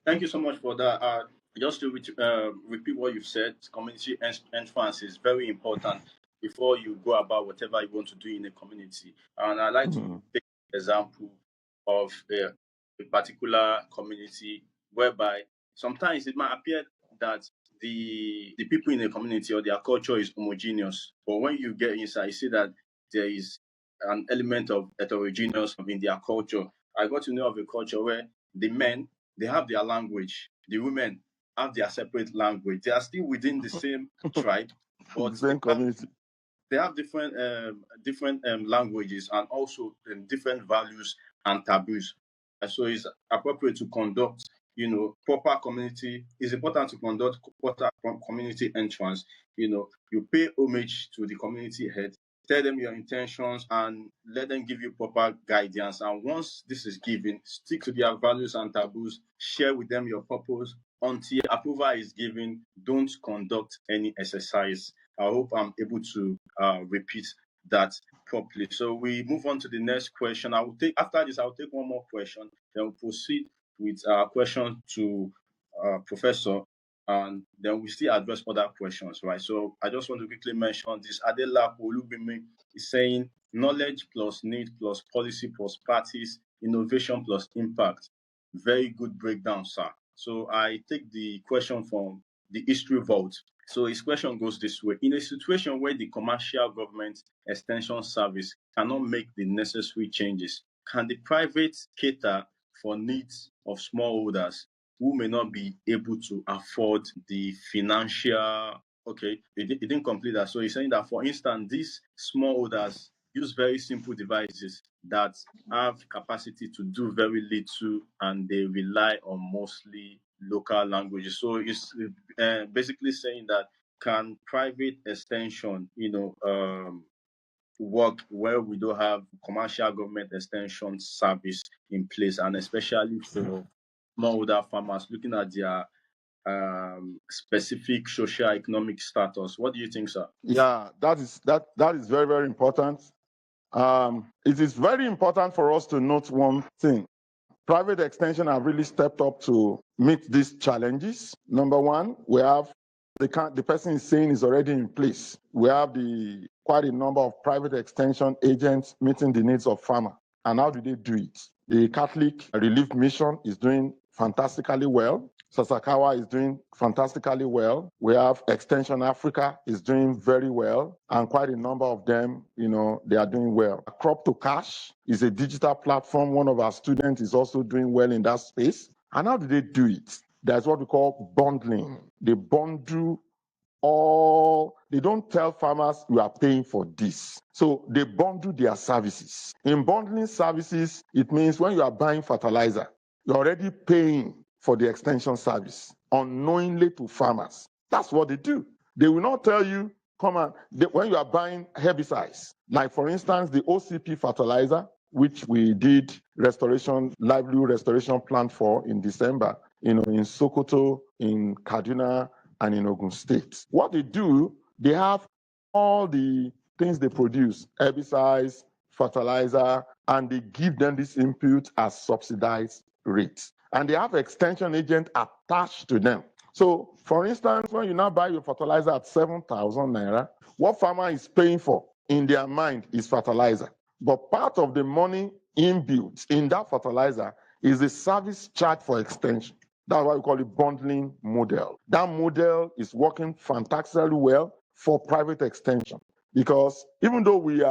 Thank you so much for that. Just to repeat what you've said, community entrance is very important before you go about whatever you want to do in a community. And I'd like to take an example of a particular community whereby sometimes it might appear that the people in the community or their culture is homogeneous. But when you get inside, you see that there is an element of heterogeneous in their culture. I got to know of a culture where the men, they have their language. The women have their separate language. They are still within the same tribe, but the same community. They have different languages and also different values and taboos. And so it's appropriate to conduct, proper community. It's important to conduct proper community entrance. You pay homage to the community head, tell them your intentions, and let them give you proper guidance. And once this is given, stick to their values and taboos, share with them your purpose. Until approval is given, don't conduct any exercise. I hope I'm able to repeat that properly. So we move on to the next question. After this, I'll take one more question. Then we'll proceed with questions to Professor, and then we still address other questions, right? So I just want to quickly mention this. Adela Olubimi is saying knowledge plus need plus policy plus practice, innovation plus impact. Very good breakdown, sir. So I take the question from the history vault. So his question goes this way. In a situation where the commercial government extension service cannot make the necessary changes, can the private cater for needs of smallholders who may not be able to afford the financial? Okay, he didn't complete that. So he's saying that, for instance, these smallholders use very simple devices that have capacity to do very little, and they rely on mostly local languages. So it's basically saying that, can private extension, work where we don't have commercial government extension service in place, and especially for smallholder farmers looking at their specific socio-economic status? What do you think, sir? Yeah, that is very, very important. It is very important for us to note one thing. Private extension have really stepped up to meet these challenges. Number one, we have the person is saying is already in place. We have quite a number of private extension agents meeting the needs of farmers. And how do they do it? The Catholic Relief Mission is doing fantastically well. Sasakawa is doing fantastically well. We have Extension Africa is doing very well, and quite a number of them, they are doing well. Crop to Cash is a digital platform. One of our students is also doing well in that space. And how do they do it? That's what we call bundling. They bundle they don't tell farmers you are paying for this. So they bundle their services. In bundling services, it means when you are buying fertilizer, you're already paying for the extension service unknowingly to farmers. That's what they do. They will not tell you, when you are buying herbicides, like for instance, the OCP fertilizer, which we did livelihood restoration plan for in December, in Sokoto, in Kaduna, and in Ogun State. What they do, they have all the things they produce, herbicides, fertilizer, and they give them this input as subsidized rates. And they have extension agent attached to them. So, for instance, when you now buy your fertilizer at 7,000 naira, what farmer is paying for in their mind is fertilizer. But part of the money inbuilt in that fertilizer is the service charge for extension. That's why we call it bundling model. That model is working fantastically well for private extension, because even though we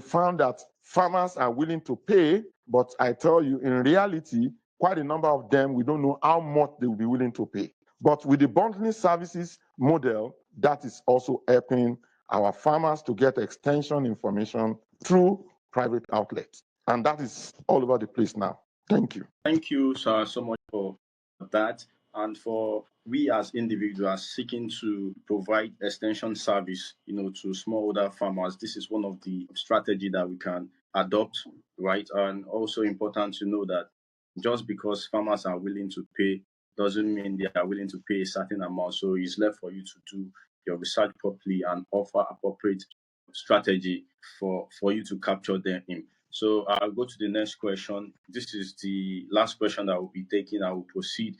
found that farmers are willing to pay, but I tell you, in reality, quite a number of them, we don't know how much they will be willing to pay. But with the bundling services model, that is also helping our farmers to get extension information through private outlets. And that is all over the place now. Thank you. Thank you, sir, so much for that, and for we as individuals seeking to provide extension service, to smallholder farmers. This is one of the strategy that we can adopt, right? And also important to know that just because farmers are willing to pay doesn't mean they are willing to pay a certain amount. So it's left for you to do your research properly and offer appropriate strategy for you to capture them in. So I'll go to the next question. This is the last question that we'll be taking. I will proceed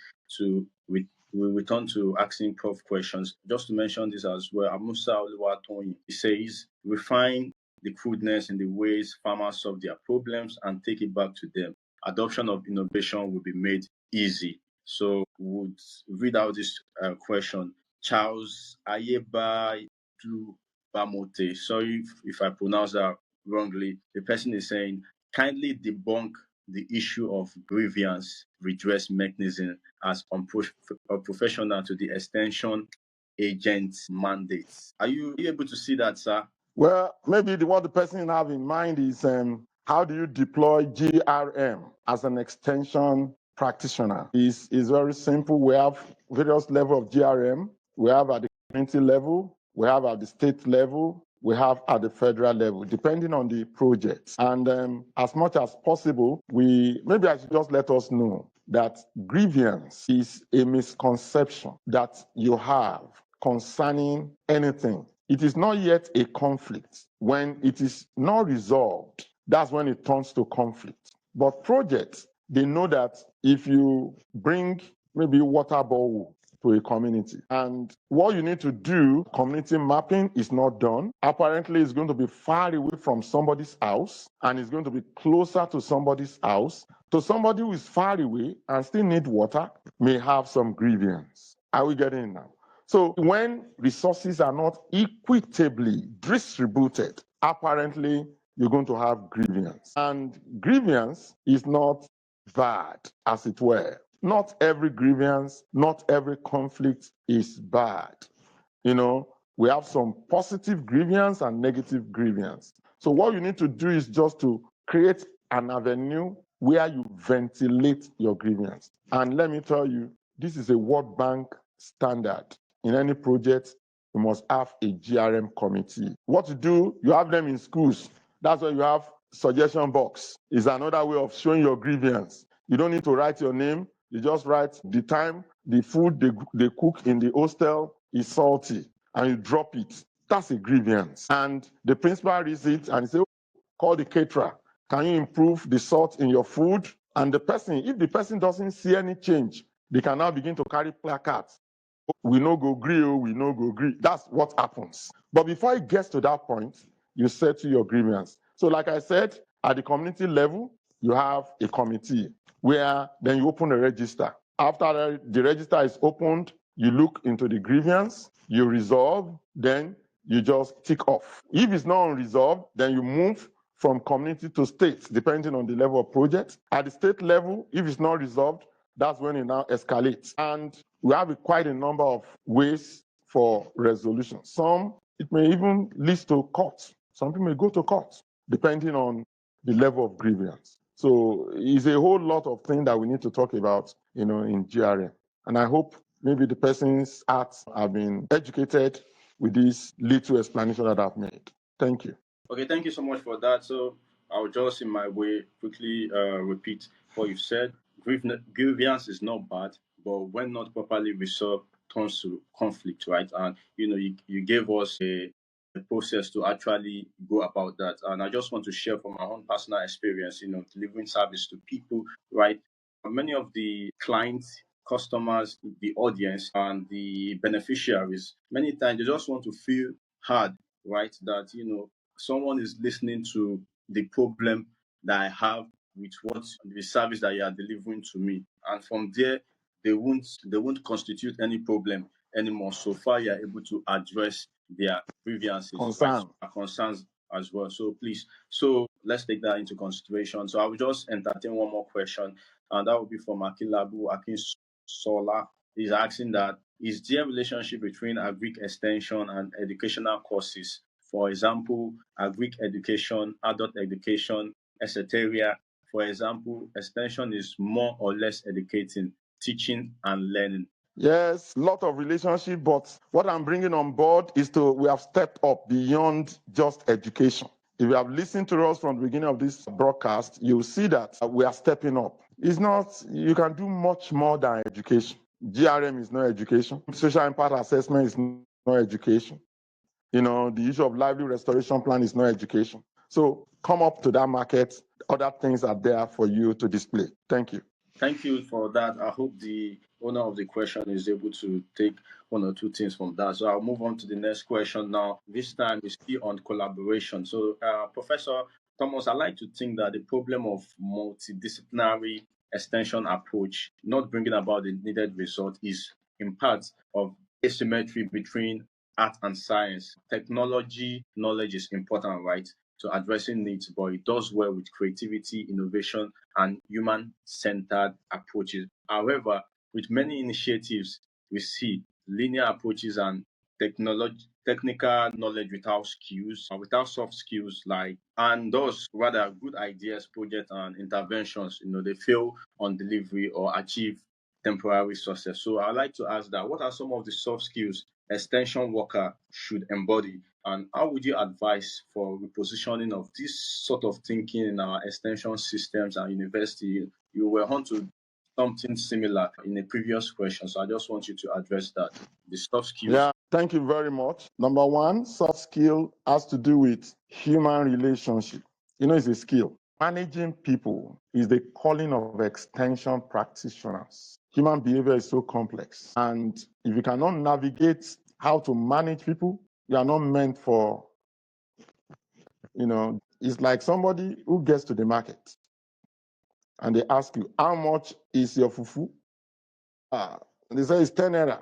we return to asking Prof questions. Just to mention this as well, Amusa Oluwatoyin, he says, refine the crudeness in the ways farmers solve their problems and take it back to them. Adoption of innovation will be made easy. So would read out this question. Charles Ayeba Bamote, sorry if I pronounce that wrongly. The person is saying, kindly debunk the issue of grievance redress mechanism as unprofessional to the extension agent's mandates. Are you able to see that, sir? Well, maybe what the person have in mind is how do you deploy GRM as an extension practitioner? It's very simple. We have various levels of GRM. We have at the community level, we have at the state level, we have at the federal level, depending on the project. And as much as possible, maybe I should just let us know that grievance is a misconception that you have concerning anything. It is not yet a conflict. When it is not resolved, that's when it turns to conflict. But projects, they know that if you bring maybe water borehole to a community, and what you need to do, community mapping is not done. Apparently, it's going to be far away from somebody's house, and it's going to be closer to somebody's house. So somebody who is far away and still need water may have some grievance. Are we getting it now? So when resources are not equitably distributed, apparently you're going to have grievance. And grievance is not bad, as it were. Not every grievance, not every conflict is bad. We have some positive grievance and negative grievance. So what you need to do is just to create an avenue where you ventilate your grievance. And let me tell you, this is a World Bank standard. In any project, you must have a GRM committee. What to do, you have them in schools. That's why you have suggestion box. Is another way of showing your grievance. You don't need to write your name. You just write the time the food they cook in the hostel is salty, and you drop it. That's a grievance. And the principal reads it and say, call the caterer. Can you improve the salt in your food? And if the person doesn't see any change, they can now begin to carry placards. We no go gree, we no go gree. That's what happens. But before it gets to that point, you settle your grievance. So like I said, at the community level, you have a committee where then you open a register. After the register is opened, you look into the grievance, you resolve, then you just tick off. If it's not unresolved, then you move from community to state, depending on the level of project. At the state level, if it's not resolved, that's when it now escalates. And we have quite a number of ways for resolution. Some, it may even lead to court. Some people may go to court, depending on the level of grievance. So it's a whole lot of things that we need to talk about, in GRM. And I hope maybe the person's acts have been educated with this little explanation that I've made. Thank you. Okay, thank you so much for that. So I'll just, in my way, quickly repeat what you've said. Grievance is not bad, but when not properly resolved, turns to conflict, right? And you gave us a process to actually go about that. And I just want to share from my own personal experience, delivering service to people, right? Many of the clients, customers, the audience, and the beneficiaries, many times they just want to feel heard, right? That someone is listening to the problem that I have with what the service that you are delivering to me, and from there they won't constitute any problem anymore. So far, you are able to address their grievances, right? Concerns as well. So please, let's take that into consideration. So I will just entertain one more question, and that will be from Akilabu Akinsola. He's asking that, is there a relationship between agric extension and educational courses? For example, agric education, adult education, etc. For example, extension is more or less educating, teaching and learning. Yes, lot of relationship, but what I'm bringing on board is we have stepped up beyond just education. If you have listened to us from the beginning of this broadcast, you'll see that we are stepping up. It's not, you can do much more than education. GRM is not education. Social impact assessment is not education. The issue of lively restoration plan is not education. So come up to that market. Other things are there for you to display. Thank you. Thank you for that. I hope the owner of the question is able to take one or two things from that. So I'll move on to the next question now. This time is still on collaboration. So, Professor Thomas, I like to think that the problem of multidisciplinary extension approach not bringing about the needed result is in part of asymmetry between art and science. Technology knowledge is important, right, to addressing needs, but it does well with creativity, innovation, and human-centered approaches. However, with many initiatives, we see linear approaches and technical knowledge without skills, and without soft skills, and those rather good ideas, projects, and interventions, they fail on delivery or achieve temporary success. So I'd like to ask that, what are some of the soft skills extension worker should embody, and how would you advise for repositioning of this sort of thinking in our extension systems and university? You were on to something similar in a previous question, so I just want you to address that. The soft skills. Yeah, thank you very much. Number one, soft skill has to do with human relationship. It's a skill. Managing people is the calling of extension practitioners. Human behavior is so complex. And if you cannot navigate how to manage people, you are not meant for, it's like somebody who gets to the market and they ask you, how much is your fufu? They say it's 10 naira.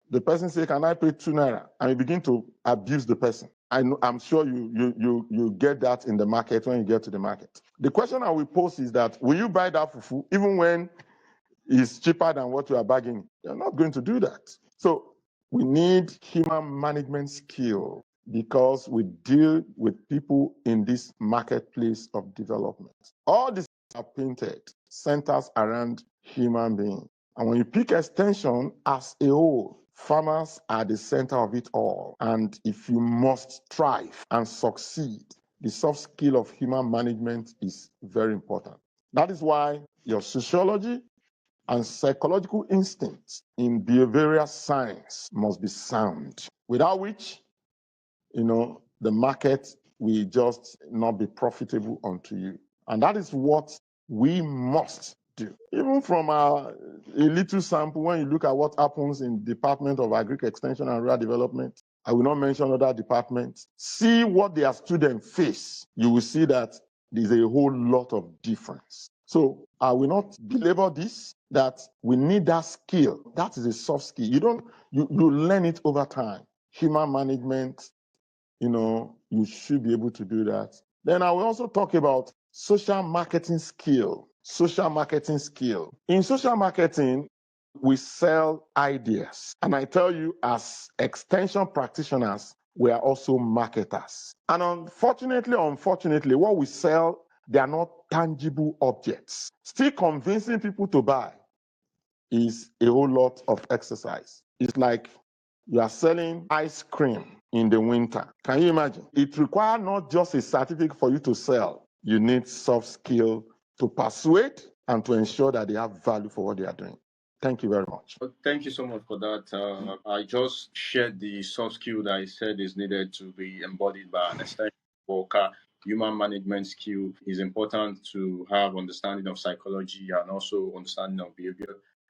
The person say, "Can I pay 2 naira?" And you begin to abuse the person. I'm sure you get that in the market when you get to the market. The question I will pose is that, will you buy that fufu even when it's cheaper than what you are bargaining? You're not going to do that. So we need human management skill because we deal with people in this marketplace of development. All these are painted centers around human beings. And when you pick extension as a whole, farmers are the center of it all. And if you must thrive and succeed, the soft skill of human management is very important. That is why your sociology and psychological instincts in behavioral science must be sound, without which, the market will just not be profitable unto you. And that is what we must do. Even from a little sample, when you look at what happens in Department of Agric Extension and Rural Development, I will not mention other departments, see what their students face, you will see that there's a whole lot of difference. So I will not belabor this, that we need that skill. That is a soft skill. You learn it over time. Human management, you should be able to do that. Then I will also talk about social marketing skill. Social marketing skill. In social marketing, we sell ideas. And I tell you, as extension practitioners, we are also marketers. And unfortunately, what we sell, they are not tangible objects. Still convincing people to buy is a whole lot of exercise. It's like you are selling ice cream in the winter. Can you imagine? It requires not just a certificate for you to sell. You need soft skill to persuade and to ensure that they have value for what they are doing. Thank you very much. Thank you so much for that. I just shared the soft skill that I said is needed to be embodied by an extension worker. Human management skill is important to have understanding of psychology and also understanding of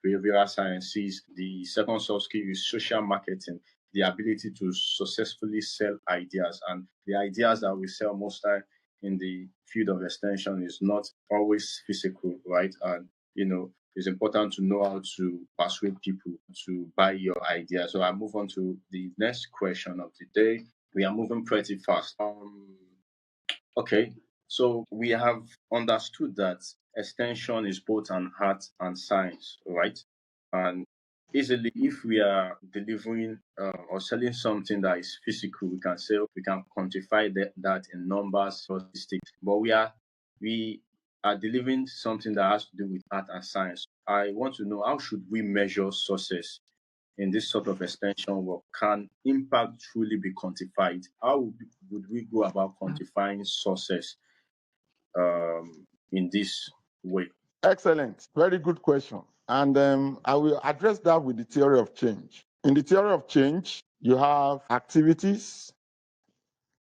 behavioral sciences. The second soft skill is social marketing, the ability to successfully sell ideas. And the ideas that we sell most time in the field of extension is not always physical, right? And it's important to know how to persuade people to buy your idea. So I move on to the next question of the day. We are moving pretty fast. Okay, so we have understood that extension is both an art and science, right? And easily, if we are delivering or selling something that is physical, we can quantify that in numbers, statistics. But we are delivering something that has to do with art and science. I want to know, how should we measure success in this sort of extension work? Can impact truly be quantified? How would we go about quantifying success in this way? Excellent. Very good question. And I will address that with the theory of change. In the theory of change, you have activities,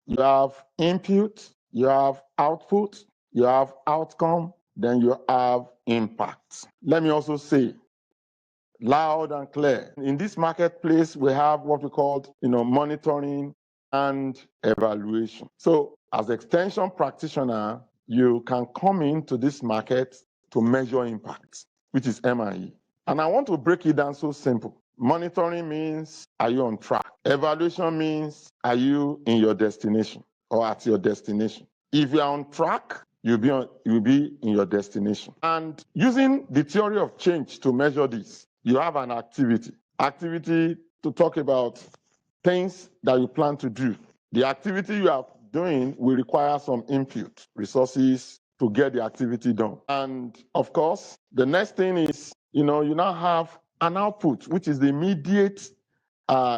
you have input, you have output, you have outcome, then you have impact. Let me also say, loud and clear, in this marketplace, we have what we call, monitoring and evaluation. So as extension practitioner, you can come into this market to measure impact, which is M&E. And I want to break it down so simple. Monitoring means, are you on track? Evaluation means, are you in your destination or at your destination? If you're on track, you'll be in your destination. And using the theory of change to measure this, you have an activity to talk about things that you plan to do. The activity you are doing will require some input, resources to get the activity done. And of course, the next thing is, you now have an output, which is the immediate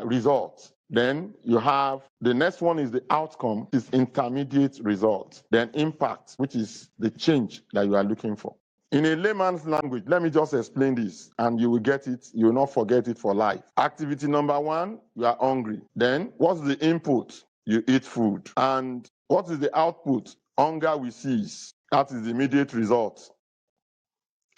result. Then you have the next one is the outcome, is intermediate result. Then impact, which is the change that you are looking for. In a layman's language, let me just explain this and you will get it. You will not forget it for life. Activity number 1, you are hungry. Then what's the input? You eat food. And what is the output? Hunger will cease. That is the immediate result.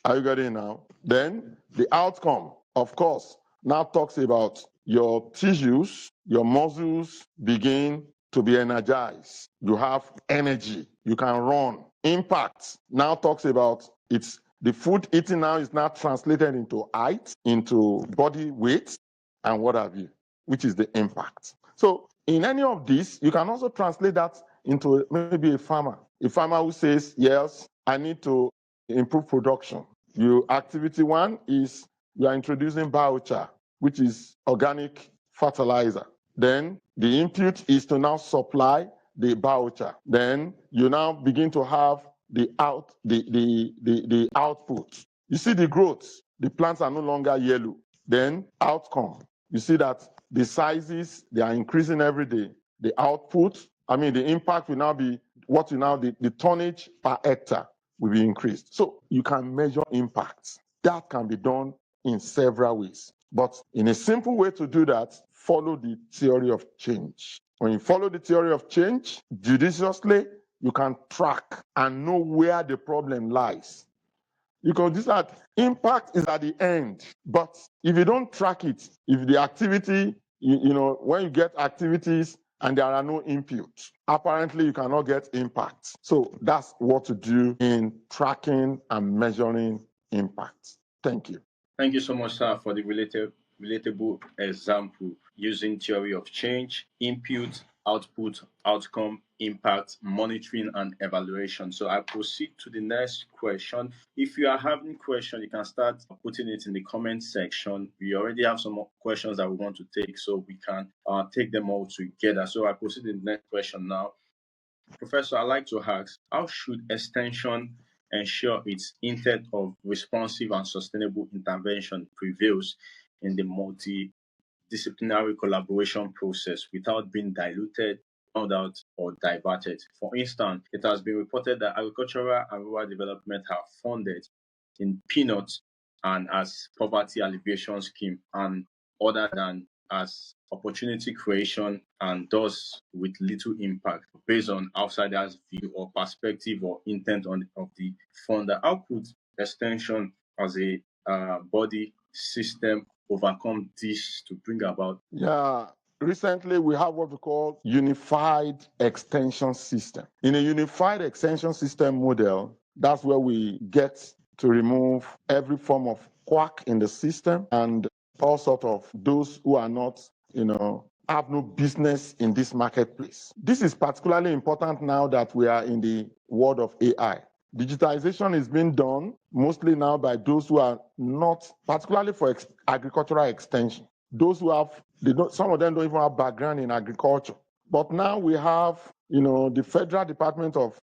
Are you getting it now? Then the outcome, of course, now talks about your tissues, your muscles begin to be energized. You have energy. You can run. Impact now talks about the food eating now is now translated into height, into body weight, and what have you, which is the impact. So in any of this, you can also translate that into maybe a farmer who says, yes, I need to improve production. Activity one is you are introducing biochar, which is organic fertilizer. Then the input is to now supply the biochar. Then you now begin to have the output. You see the growth. The plants are no longer yellow. Then outcome. You see that the sizes, they are increasing every day. The output, the impact will now be the tonnage per hectare will be increased. So you can measure impacts. That can be done in several ways. But in a simple way to do that, follow the theory of change. When you follow the theory of change judiciously, you can track and know where the problem lies. Because impact is at the end. But if you don't track it, if the activity, when you get activities and there are no inputs, apparently you cannot get impact. So that's what to do in tracking and measuring impact. Thank you. Thank you so much, sir, for the relatable example using theory of change, input, output, outcome, impact, monitoring, and evaluation. So I proceed to the next question. If you are having questions, you can start putting it in the comment section. We already have some more questions that we want to take, so we can take them all together. So I proceed to the next question now. Professor, I'd like to ask, how should extension ensure its intent of responsive and sustainable intervention prevails in the multidisciplinary collaboration process without being diluted, found out, or diverted? For instance, it has been reported that agricultural and rural development have funded in peanuts and as poverty alleviation scheme, and other than as opportunity creation, and thus with little impact based on outsiders' view or perspective or intent of the funder. How could extension as a body system overcome this to bring about? Yeah. Recently, we have what we call unified extension system. In a unified extension system model, that's where we get to remove every form of quack in the system and all sort of those who are not, have no business in this marketplace. This is particularly important now that we are in the world of AI. Digitization is being done mostly now by those who are not, particularly for agricultural extension. Those who have, some of them don't even have background in agriculture. But now we have, the Federal Department of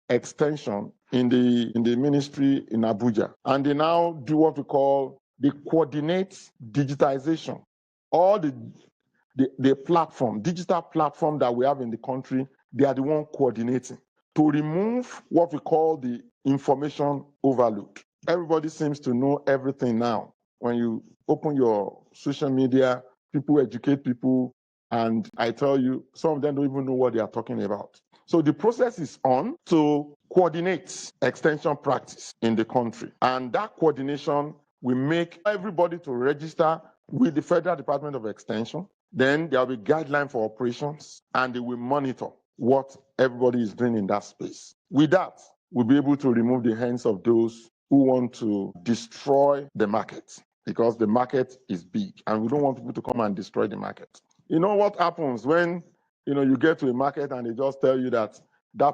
Extension in the ministry in Abuja, and they now do what we call the coordinate digitization. All the platform, digital platform that we have in the country, they are the one coordinating to remove what we call the information overload. Everybody seems to know everything now. When you open your social media, people educate people, and I tell you, some of them don't even know what they are talking about. So the process is on to coordinate extension practice in the country. And that coordination will make everybody to register with the Federal Department of Extension. Then there will be guidelines for operations, and they will monitor what everybody is doing in that space. With that, we'll be able to remove the hands of those who want to destroy the market, because the market is big, and we don't want people to come and destroy the market. You know what happens when you get to a market and they just tell you that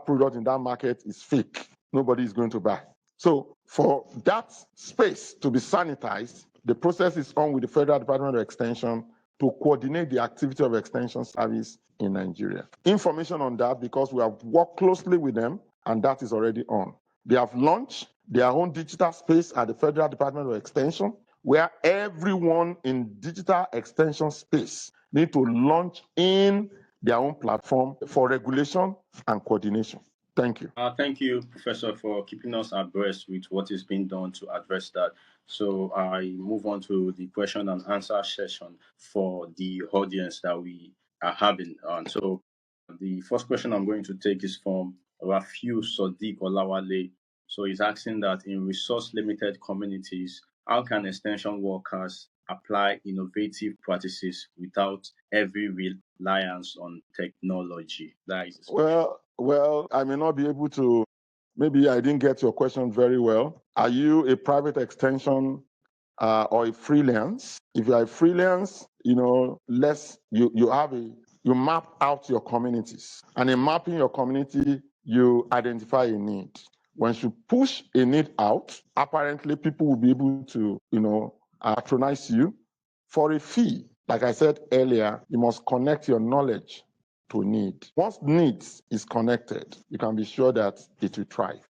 product in that market is fake? Nobody is going to buy. So for that space to be sanitized, the process is on with the Federal Department of Extension to coordinate the activity of extension service in Nigeria. Information on that, because we have worked closely with them, and that is already on. They have launched their own digital space at the Federal Department of Extension, where everyone in digital extension space need to launch in their own platform for regulation and coordination. Thank you. Thank you, Professor, for keeping us abreast with what is being done to address that. So I move on to the question and answer session for the audience that we are having. So the first question I'm going to take is from Rafiu Sadiq Olawale. So he's asking that in resource-limited communities, how can extension workers apply innovative practices without heavy reliance on technology? That is Well, I may not be able to, maybe I didn't get your question very well. Are you a private extension or a freelance? If you are a freelance, you map out your communities. And in mapping your community, you identify a need. Once you push a need out, apparently people will be able to, patronize you for a fee. Like I said earlier, you must connect your knowledge to need. Once needs is connected, you can be sure that it will thrive.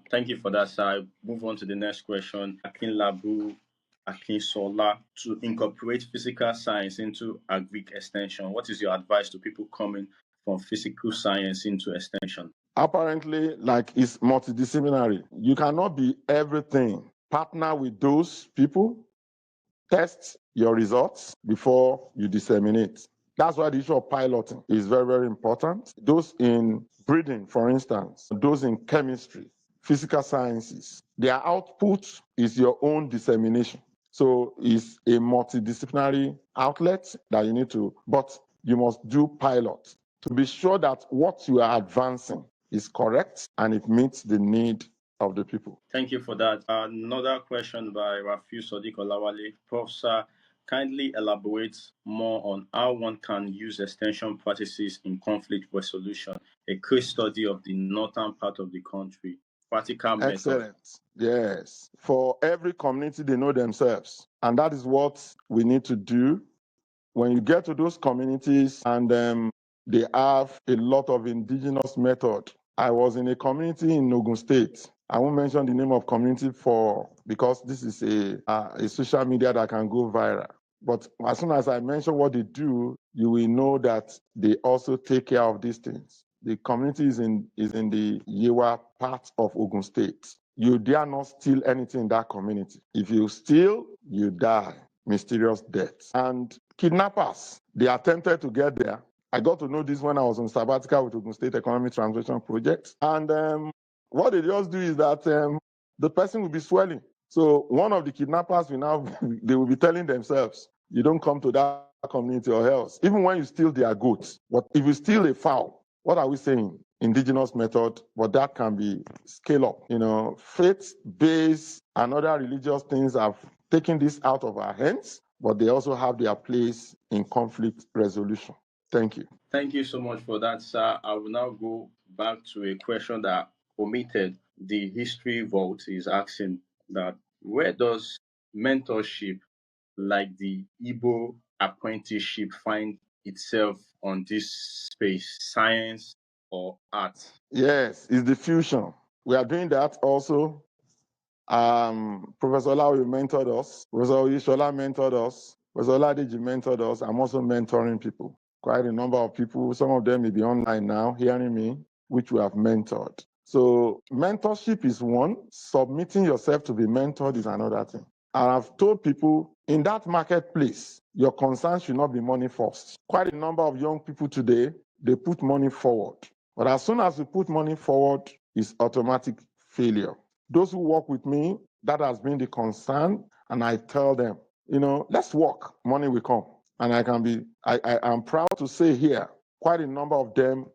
Thank you for that, sir. I move on to the next question. Akin Labu, Akin Sola, to incorporate physical science into agric extension. What is your advice to people coming from physical science into extension? Apparently, like it's multidisciplinary. You cannot be everything. Partner with those people, test your results before you disseminate. That's why the issue of piloting is very, very important. Those in breeding, for instance, those in chemistry, physical sciences, their output is your own dissemination. So it's a multidisciplinary outlet that you need to, but you must do pilots to be sure that what you are advancing is correct and it meets the need of the people. Thank you for that. Another question by Rafiu Sadiq Olawale. Prof, sir, kindly elaborate more on how one can use extension practices in conflict resolution, a case study of the northern part of the country. Practical method. Excellent. Yes. For every community, they know themselves. And that is what we need to do. When you get to those communities and they have a lot of indigenous method. I was in a community in Ogun State. I won't mention the name of community because this is a social media that can go viral. But as soon as I mention what they do, you will know that they also take care of these things. The community is in the Yewa part of Ogun State. You dare not steal anything in that community. If you steal, you die. Mysterious death. And kidnappers, they attempted to get there. I got to know this when I was on sabbatical with Ogun State Economic Transformation Project. And what they just do is that the person will be swelling. So one of the kidnappers they will be telling themselves, you don't come to that community or else. Even when you steal their goods, but if you steal a fowl, what are we saying? Indigenous method, but that can be scale up. Faith-based and other religious things have taken this out of our hands, but they also have their place in conflict resolution. Thank you. Thank you so much for that, sir. I will now go back to a question that omitted. The history vault is asking that where does mentorship like the Igbo apprenticeship find itself on this space, science or art? Yes, it's the fusion. We are doing that also. Professor Olawi mentored us. Professor Oyishola mentored us. Professor Oladeji mentored us. I'm also mentoring people. Quite a number of people. Some of them may be online now hearing me, which we have mentored. So mentorship is one. Submitting yourself to be mentored is another thing. And I've told people in that marketplace, your concern should not be money first. Quite a number of young people today, they put money forward. But as soon as you put money forward, it's automatic failure. Those who work with me, that has been the concern. And I tell them, let's work, money will come. And I am proud to say here, quite a number of them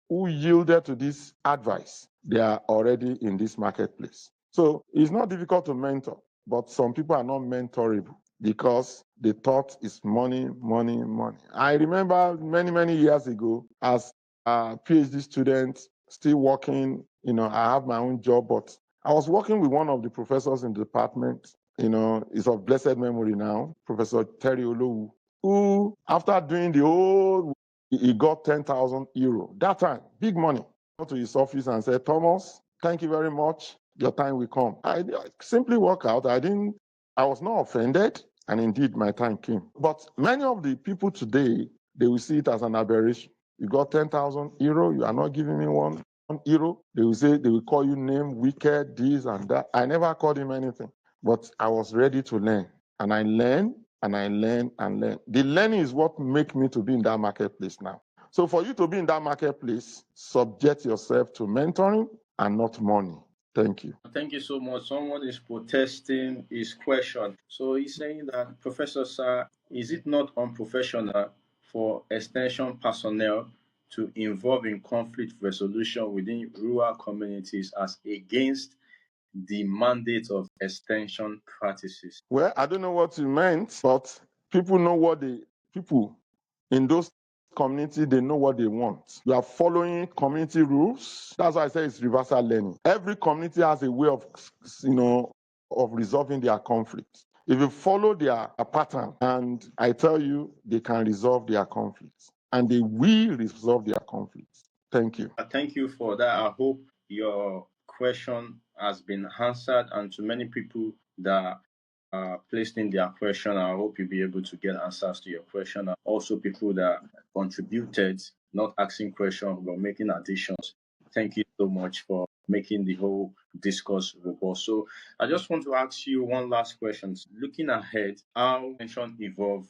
who yielded to this advice, they are already in this marketplace. So it's not difficult to mentor, but some people are not mentorable because the thought is money, money, money. I remember many, many years ago as a PhD student, still working, I have my own job, but I was working with one of the professors in the department, is of blessed memory now, Professor Terry Olowu, who, after doing the whole, he got 10,000 euro. That time, big money. I went to his office and said, Thomas, thank you very much. Your time will come. I simply walk out. I was not offended. And indeed, my time came. But many of the people today, they will see it as an aberration. You got 10,000 euro, you are not giving me one euro. They will call you name, wicked, this and that. I never called him anything, but I was ready to learn. And I learned and I learned and learned. The learning is what makes me to be in that marketplace now. So for you to be in that marketplace, subject yourself to mentoring and not money. Thank you. Thank you so much. Someone is protesting his question. So he's saying that, Professor Sir, is it not unprofessional for extension personnel to involve in conflict resolution within rural communities as against the mandate of extension practices? Well, I don't know what you meant, but people know what people in those community, they know what they want. You are following community rules. That's why I say it's reversal learning. Every community has a way of, of resolving their conflict. If you follow their pattern, and I tell you, they can resolve their conflicts, and they will resolve their conflicts. Thank you. Thank you for that. I hope your question has been answered, and to many people that placed in their question, I hope you'll be able to get answers to your question. And also, people that contributed, not asking questions but making additions. Thank you so much for making the whole discourse robust. So, I just want to ask you one last question. Looking ahead, how extension evolve?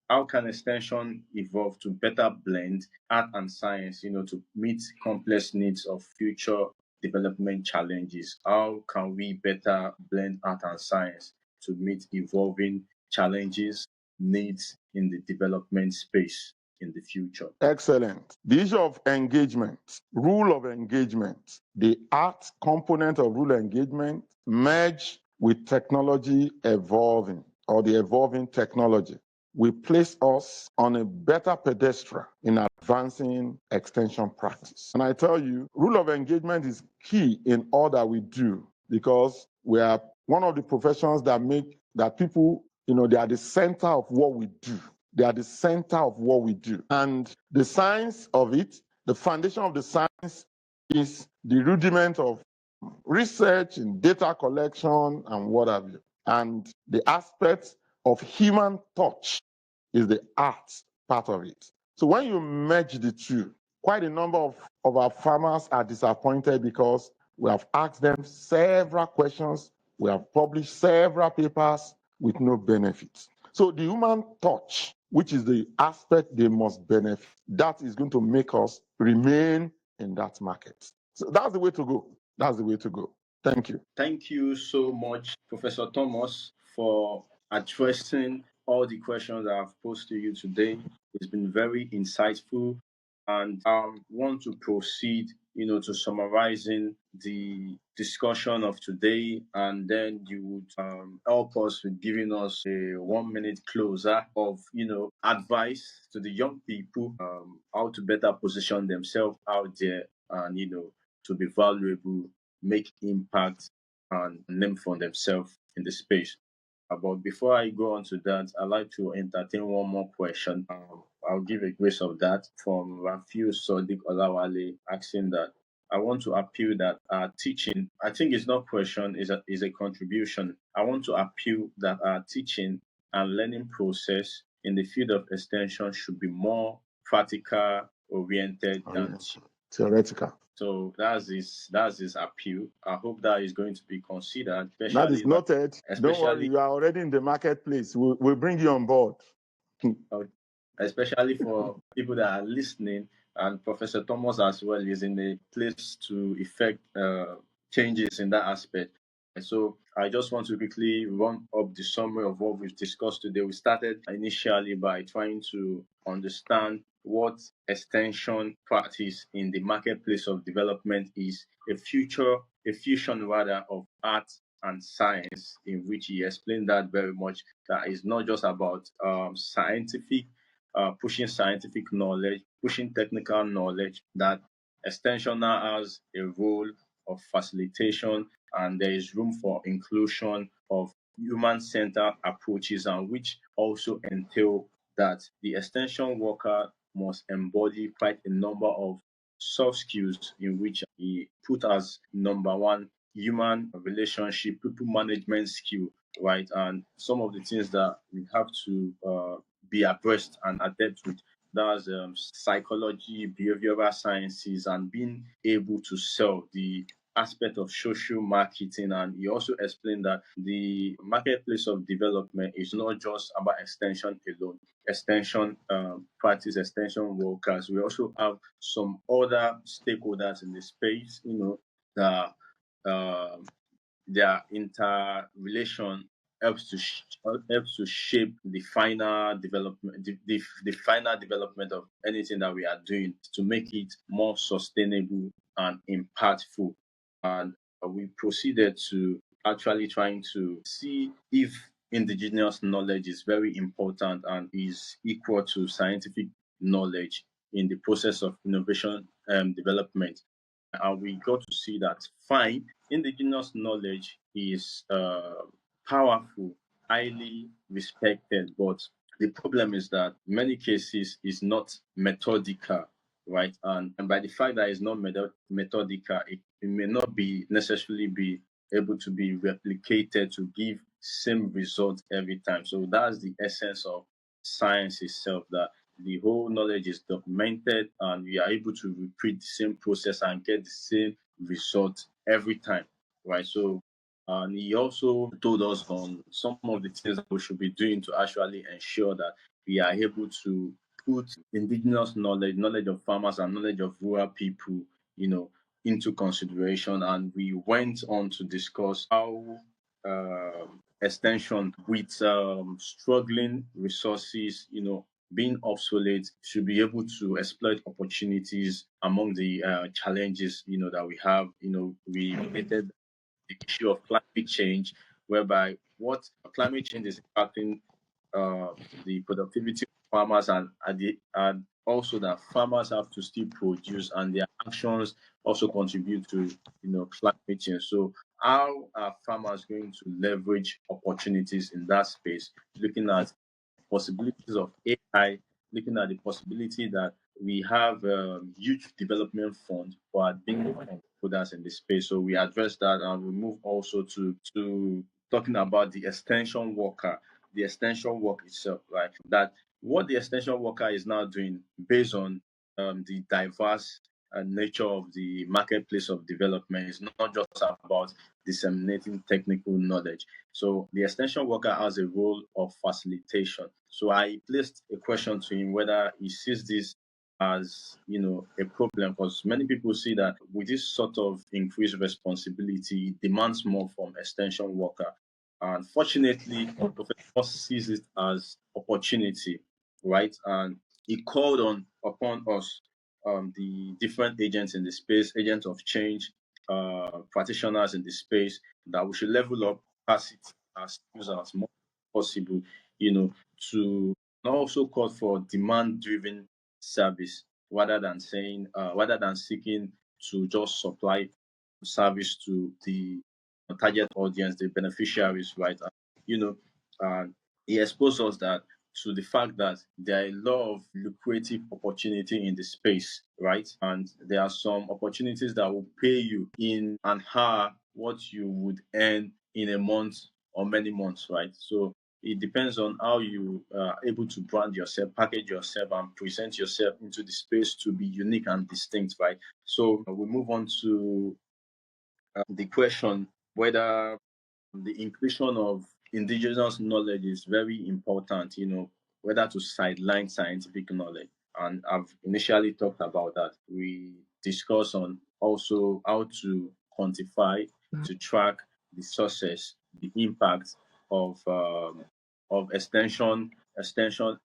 How can extension evolve to better blend art and science, to meet complex needs of future development challenges? How can we better blend art and science to meet evolving challenges, needs in the development space in the future? Excellent. The issue of engagement, rule of engagement, the art component of rule engagement merge with technology evolving or the evolving technology will place us on a better pedestal in advancing extension practice. And I tell you, rule of engagement is key in all that we do because we are one of the professions that make that people, they are the center of what we do. They are the center of what we do. And the science of it, the foundation of the science is the rudiment of research and data collection and what have you. And the aspect of human touch is the art part of it. So when you merge the two, quite a number of our farmers are disappointed because we have asked them several questions, we have published several papers with no benefit. So the human touch, which is the aspect they must benefit, that is going to make us remain in that market. So that's the way to go. That's the way to go. Thank you. Thank you so much, Professor Thomas, for addressing all the questions that I've posed to you today. It's been very insightful, and I want to proceed, to summarizing the discussion of today, and then you would help us with giving us a 1 minute closer of, advice to the young people, how to better position themselves out there, and to be valuable, make impact, and name for themselves in the space. But before I go on to that, I'd like to entertain one more question. I'll give a grace of that from Rafiu Sodiq Olawale asking that I want to appeal that our teaching, I think it's not question, is a contribution. I want to appeal that our teaching and learning process in the field of extension should be more practical oriented than theoretical. so that's his appeal. I hope that is going to be considered. That is noted. Don't worry, you are already in the marketplace. We'll bring you on board. Especially for people that are listening, and Professor Thomas as well is in a place to effect changes in that aspect. And so I just want to quickly run up the summary of what we've discussed today. We started initially by trying to understand what extension practice in the marketplace of development is, a fusion rather of art and science, in which he explained that very much, that is not just about pushing scientific knowledge, pushing technical knowledge, that extension now has a role of facilitation, and there is room for inclusion of human-centered approaches, and which also entail that the extension worker must embody quite a number of soft skills, in which he put as number one human relationship, people management skill, right? And some of the things that we have to be abreast and adept with, that's psychology, behavioral sciences, and being able to sell, the aspect of social marketing. And he also explained that the marketplace of development is not just about extension alone, extension practice, extension workers. We also have some other stakeholders in the space, that their interrelation helps to shape the final development, the final development of anything that we are doing, to make it more sustainable and impactful. And we proceeded to actually trying to see if indigenous knowledge is very important and is equal to scientific knowledge in the process of innovation development. And we got to see that fine, indigenous knowledge is powerful, highly respected, but the problem is that in many cases is not methodical, right? And by the fact that it's not methodical, it may not be necessarily be able to be replicated to give same result every time. So that's the essence of science itself, that the whole knowledge is documented and we are able to repeat the same process and get the same result every time, right? So and he also told us on some of the things that we should be doing to actually ensure that we are able to put indigenous knowledge, knowledge of farmers and knowledge of rural people, into consideration. And we went on to discuss how extension with struggling resources, being obsolete, should be able to exploit opportunities among the challenges, that we have. We related the issue of climate change, whereby what climate change is impacting the productivity of farmers, and also that farmers have to still produce, and their actions also contribute to climate change. So how are farmers going to leverage opportunities in that space? Looking at possibilities of AI, looking at the possibility that we have a huge development fund for being products in the space. So we address that, and we move also to talking about the extension worker, the extension work itself, right? That what the extension worker is now doing based on the diverse nature of the marketplace of development is not just about disseminating technical knowledge. So the extension worker has a role of facilitation. So I placed a question to him whether he sees this as a problem, because many people see that with this sort of increased responsibility, it demands more from extension worker. Unfortunately, Professor sees it as opportunity, right? And he called upon us, the different agents in the space, agents of change, practitioners in the space, that we should level up capacity as skills as much as possible, to also call for demand-driven service rather than seeking to just supply service to the target audience, the beneficiaries, right? And he exposed us that to the fact that there are a lot of lucrative opportunity in the space, right? And there are some opportunities that will pay you in an hour what you would earn in a month or many months, right? So it depends on how you are able to brand yourself, package yourself, and present yourself into the space to be unique and distinct, right? So we move on to the question whether the inclusion of indigenous knowledge is very important, whether to sideline scientific knowledge. And I've initially talked about that. We discuss on also how to quantify, to track the sources, the impact of extension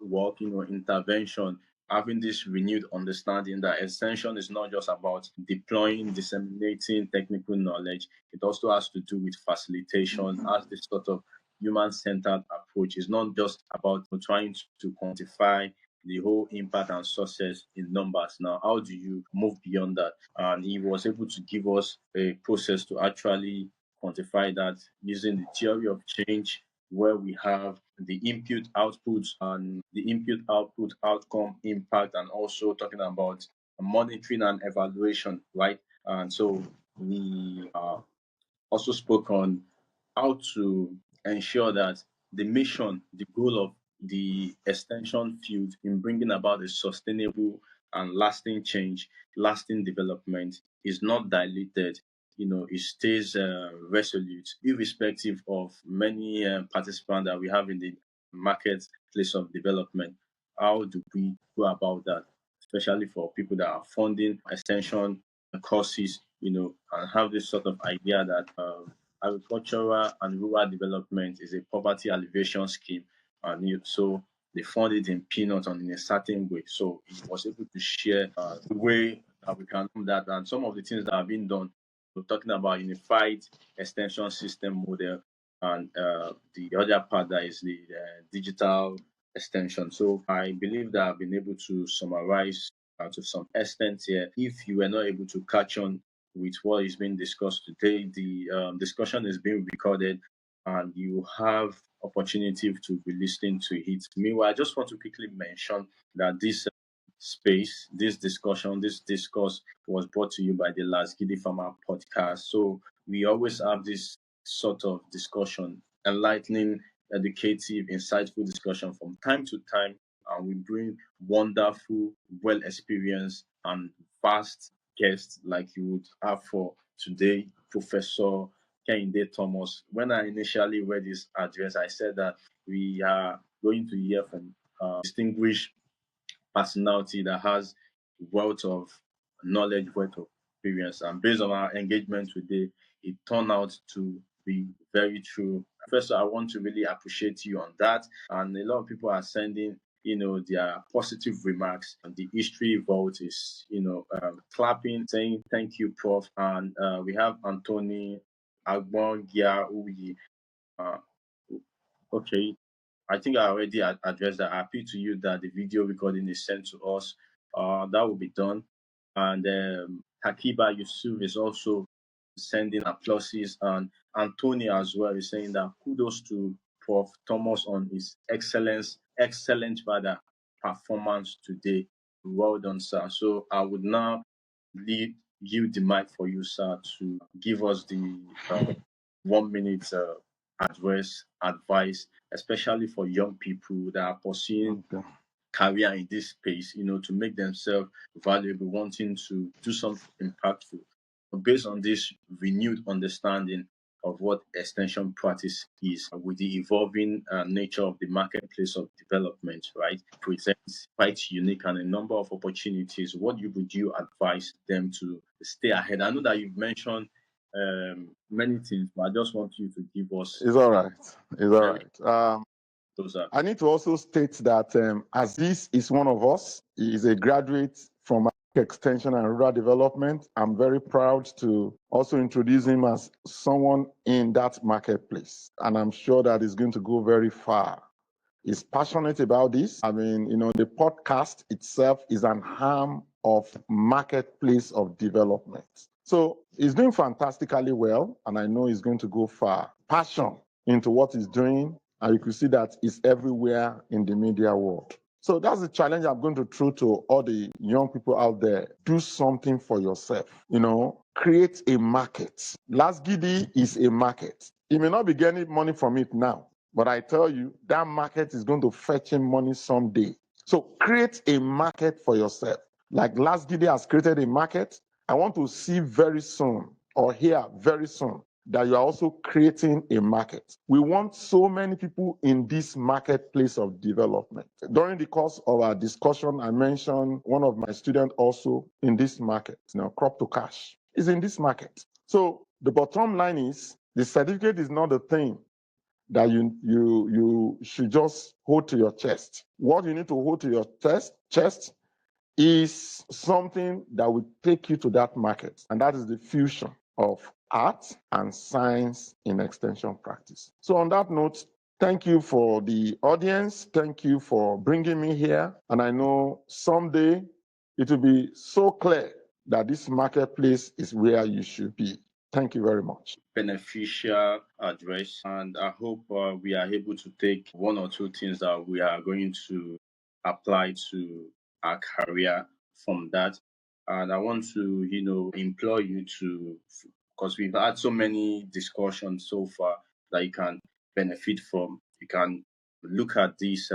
work, intervention, having this renewed understanding that extension is not just about deploying, disseminating technical knowledge. It also has to do with facilitation, as this sort of human-centered approach. It's not just about trying to quantify the whole impact and success in numbers. Now, how do you move beyond that? And he was able to give us a process to actually quantify that using the theory of change, where we have the input output and the input output outcome impact, and also talking about monitoring and evaluation, right? And so we also spoke on how to ensure that the mission, the goal of the extension field in bringing about a sustainable and lasting change, lasting development is not diluted. It stays resolute, irrespective of many participants that we have in the marketplace of development. How do we go about that, especially for people that are funding extension courses, and have this sort of idea that agricultural and rural development is a poverty alleviation scheme, and so they fund it in peanuts and in a certain way. So he was able to share the way that we can do that, and some of the things that have been done. We're talking about unified extension system model, and the other part that is the digital extension. So I believe that I've been able to summarize to some extent here. If you were not able to catch on with what is being discussed today, the discussion is being recorded and you have opportunity to be listening to it. Meanwhile, I just want to quickly mention that this space, this discussion, this discourse was brought to you by the Last Giddy Farmer podcast. So we always have this sort of discussion, enlightening, educative, insightful discussion from time to time, and we bring wonderful, well experienced, and vast guests like you would have for today, Professor Kehinde Thomas. When I initially read his address, I said that we are going to hear from distinguished personality that has wealth of knowledge, wealth of experience. And based on our engagement today, it turned out to be very true. First, I want to really appreciate you on that. And a lot of people are sending, their positive remarks. And the history vault is, clapping, saying thank you, Prof. And we have Anthony Agbongia Uyi. Uh, okay, I think I already addressed that. I appeal to you that the video recording is sent to us. That will be done. And Hakiba Yusuf is also sending applauses. And Antonia as well is saying that kudos to Prof. Thomas on his excellent rather performance today. Well done, sir. So I would now leave you the mic for you, sir, to give us the 1 minute advice, especially for young people that are pursuing career in this space, to make themselves valuable, wanting to do something impactful. Based on this renewed understanding of what extension practice is, with the evolving nature of the marketplace of development, right, presents quite unique and a number of opportunities. What would you advise them to stay ahead? I know that you've mentioned many things, but I just want you to give us. It's all right. It's all right. Those are. I need to also state that Aziz is one of us. He is a graduate from Extension and Rural Development. I'm very proud to also introduce him as someone in that marketplace. And I'm sure that he's going to go very far. He's passionate about this. I mean, the podcast itself is an arm of marketplace of development. So he's doing fantastically well, and I know he's going to go far. Passion into what he's doing, and you can see that it's everywhere in the media world. So that's the challenge I'm going to throw to all the young people out there. Do something for yourself. Create a market. Last Giddy is a market. He may not be getting money from it now, but I tell you, that market is going to fetch him money someday. So create a market for yourself. Like Last Giddy has created a market, I want to see very soon or hear very soon that you are also creating a market. We want so many people in this marketplace of development. During the course of our discussion, I mentioned one of my students also in this market, crop to cash, is in this market. So the bottom line is the certificate is not the thing that you should just hold to your chest. What you need to hold to your chest is something that will take you to that market, and that is the fusion of art and science in extension practice. So on that note, thank you for the audience. Thank you for bringing me here. And I know someday it will be so clear that this marketplace is where you should be. Thank you very much. Beneficial address, and I hope we are able to take one or two things that we are going to apply to our career from that. And I want to, implore you to, because we've had so many discussions so far that you can benefit from. You can look at this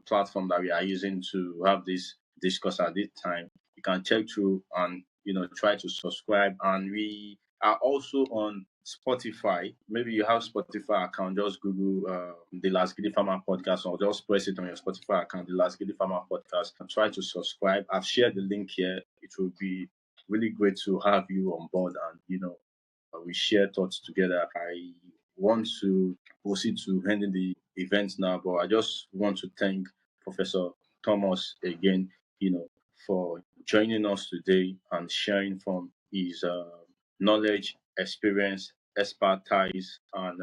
platform that we are using to have this discuss at this time. You can check through and try to subscribe. And we are also on Spotify. Maybe you have Spotify account, just Google the Last Giddy Farmer podcast, or just press it on your Spotify account, the Last Giddy Farmer podcast, and try to subscribe. I've shared the link here. It will be really great to have you on board, and we share thoughts together. I want to proceed to ending the event now, but I just want to thank Professor Thomas again, for joining us today and sharing from his knowledge, experience, expertise, and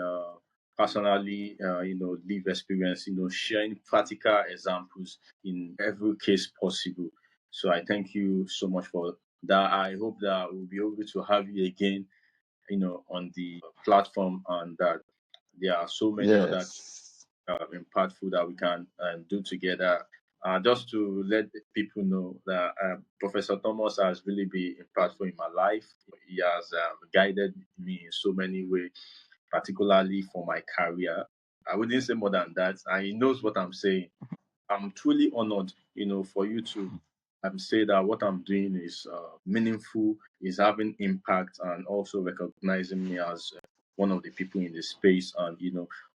personally, live experience, sharing practical examples in every case possible. So I thank you so much for that. I hope that we'll be able to have you again, on the platform, and that there are so many other Yes. impactful that we can do together. Just to let people know that Professor Thomas has really been impactful in my life. He has guided me in so many ways, particularly for my career. I wouldn't say more than that. And he knows what I'm saying. I'm truly honored, for you to say that what I'm doing is meaningful, is having impact, and also recognizing me as one of the people in the space, and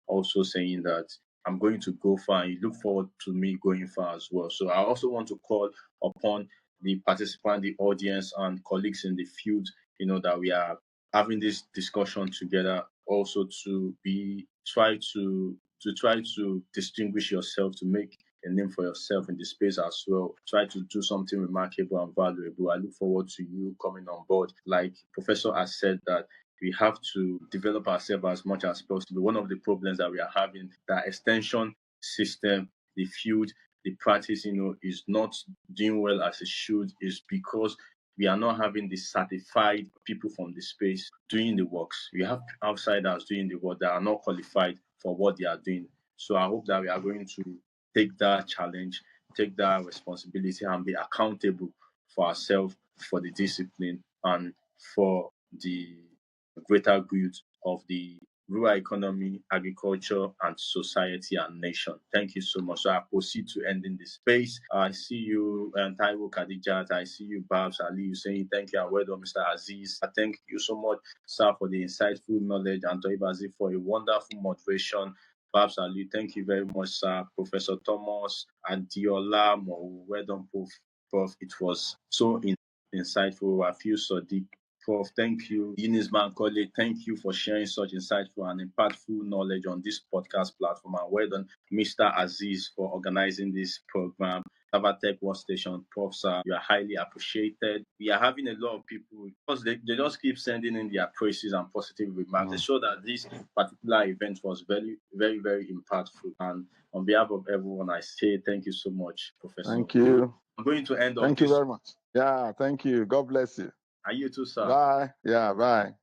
also saying that I'm going to go far. And you look forward to me going far as well. So I also want to call upon the participant, the audience, and colleagues in the field, that we are having this discussion together, also to try to distinguish yourself, to make a name for yourself in the space as well. Try to do something remarkable and valuable. I look forward to you coming on board. Like Professor has said, that we have to develop ourselves as much as possible. One of the problems that we are having, the extension system, the field, the practice, is not doing well as it should, is because we are not having the certified people from the space doing the works. We have outsiders doing the work that are not qualified for what they are doing. So I hope that we are going to take that challenge, take that responsibility, and be accountable for ourselves, for the discipline, and for the greater good of the rural economy, agriculture, and society and nation. Thank you so much. So I proceed to ending the space. I see you, Taiwo Kadijat. I see you, Babs Ali. You saying thank you and well done, Mr. Aziz. I thank you so much, sir, for the insightful knowledge, and Toib Aziz for a wonderful motivation. Babs Ali, thank you very much, sir. Professor Thomas and Diola, well done, Prof. It was so insightful. I feel so deep. Prof, thank you. Eunice Bankole, thank you for sharing such insightful and impactful knowledge on this podcast platform. And well done, Mr. Aziz, for organizing this program. Savatech Workstation, Prof, sir, you are highly appreciated. We are having a lot of people, because they just keep sending in their praises and positive remarks. They show that this particular event was very, very, very impactful. And on behalf of everyone, I say thank you so much, Professor. Thank you. I'm going to end on Thank you this. very much. Yeah, thank you. God bless you. And you too, sir. Bye. Yeah, bye.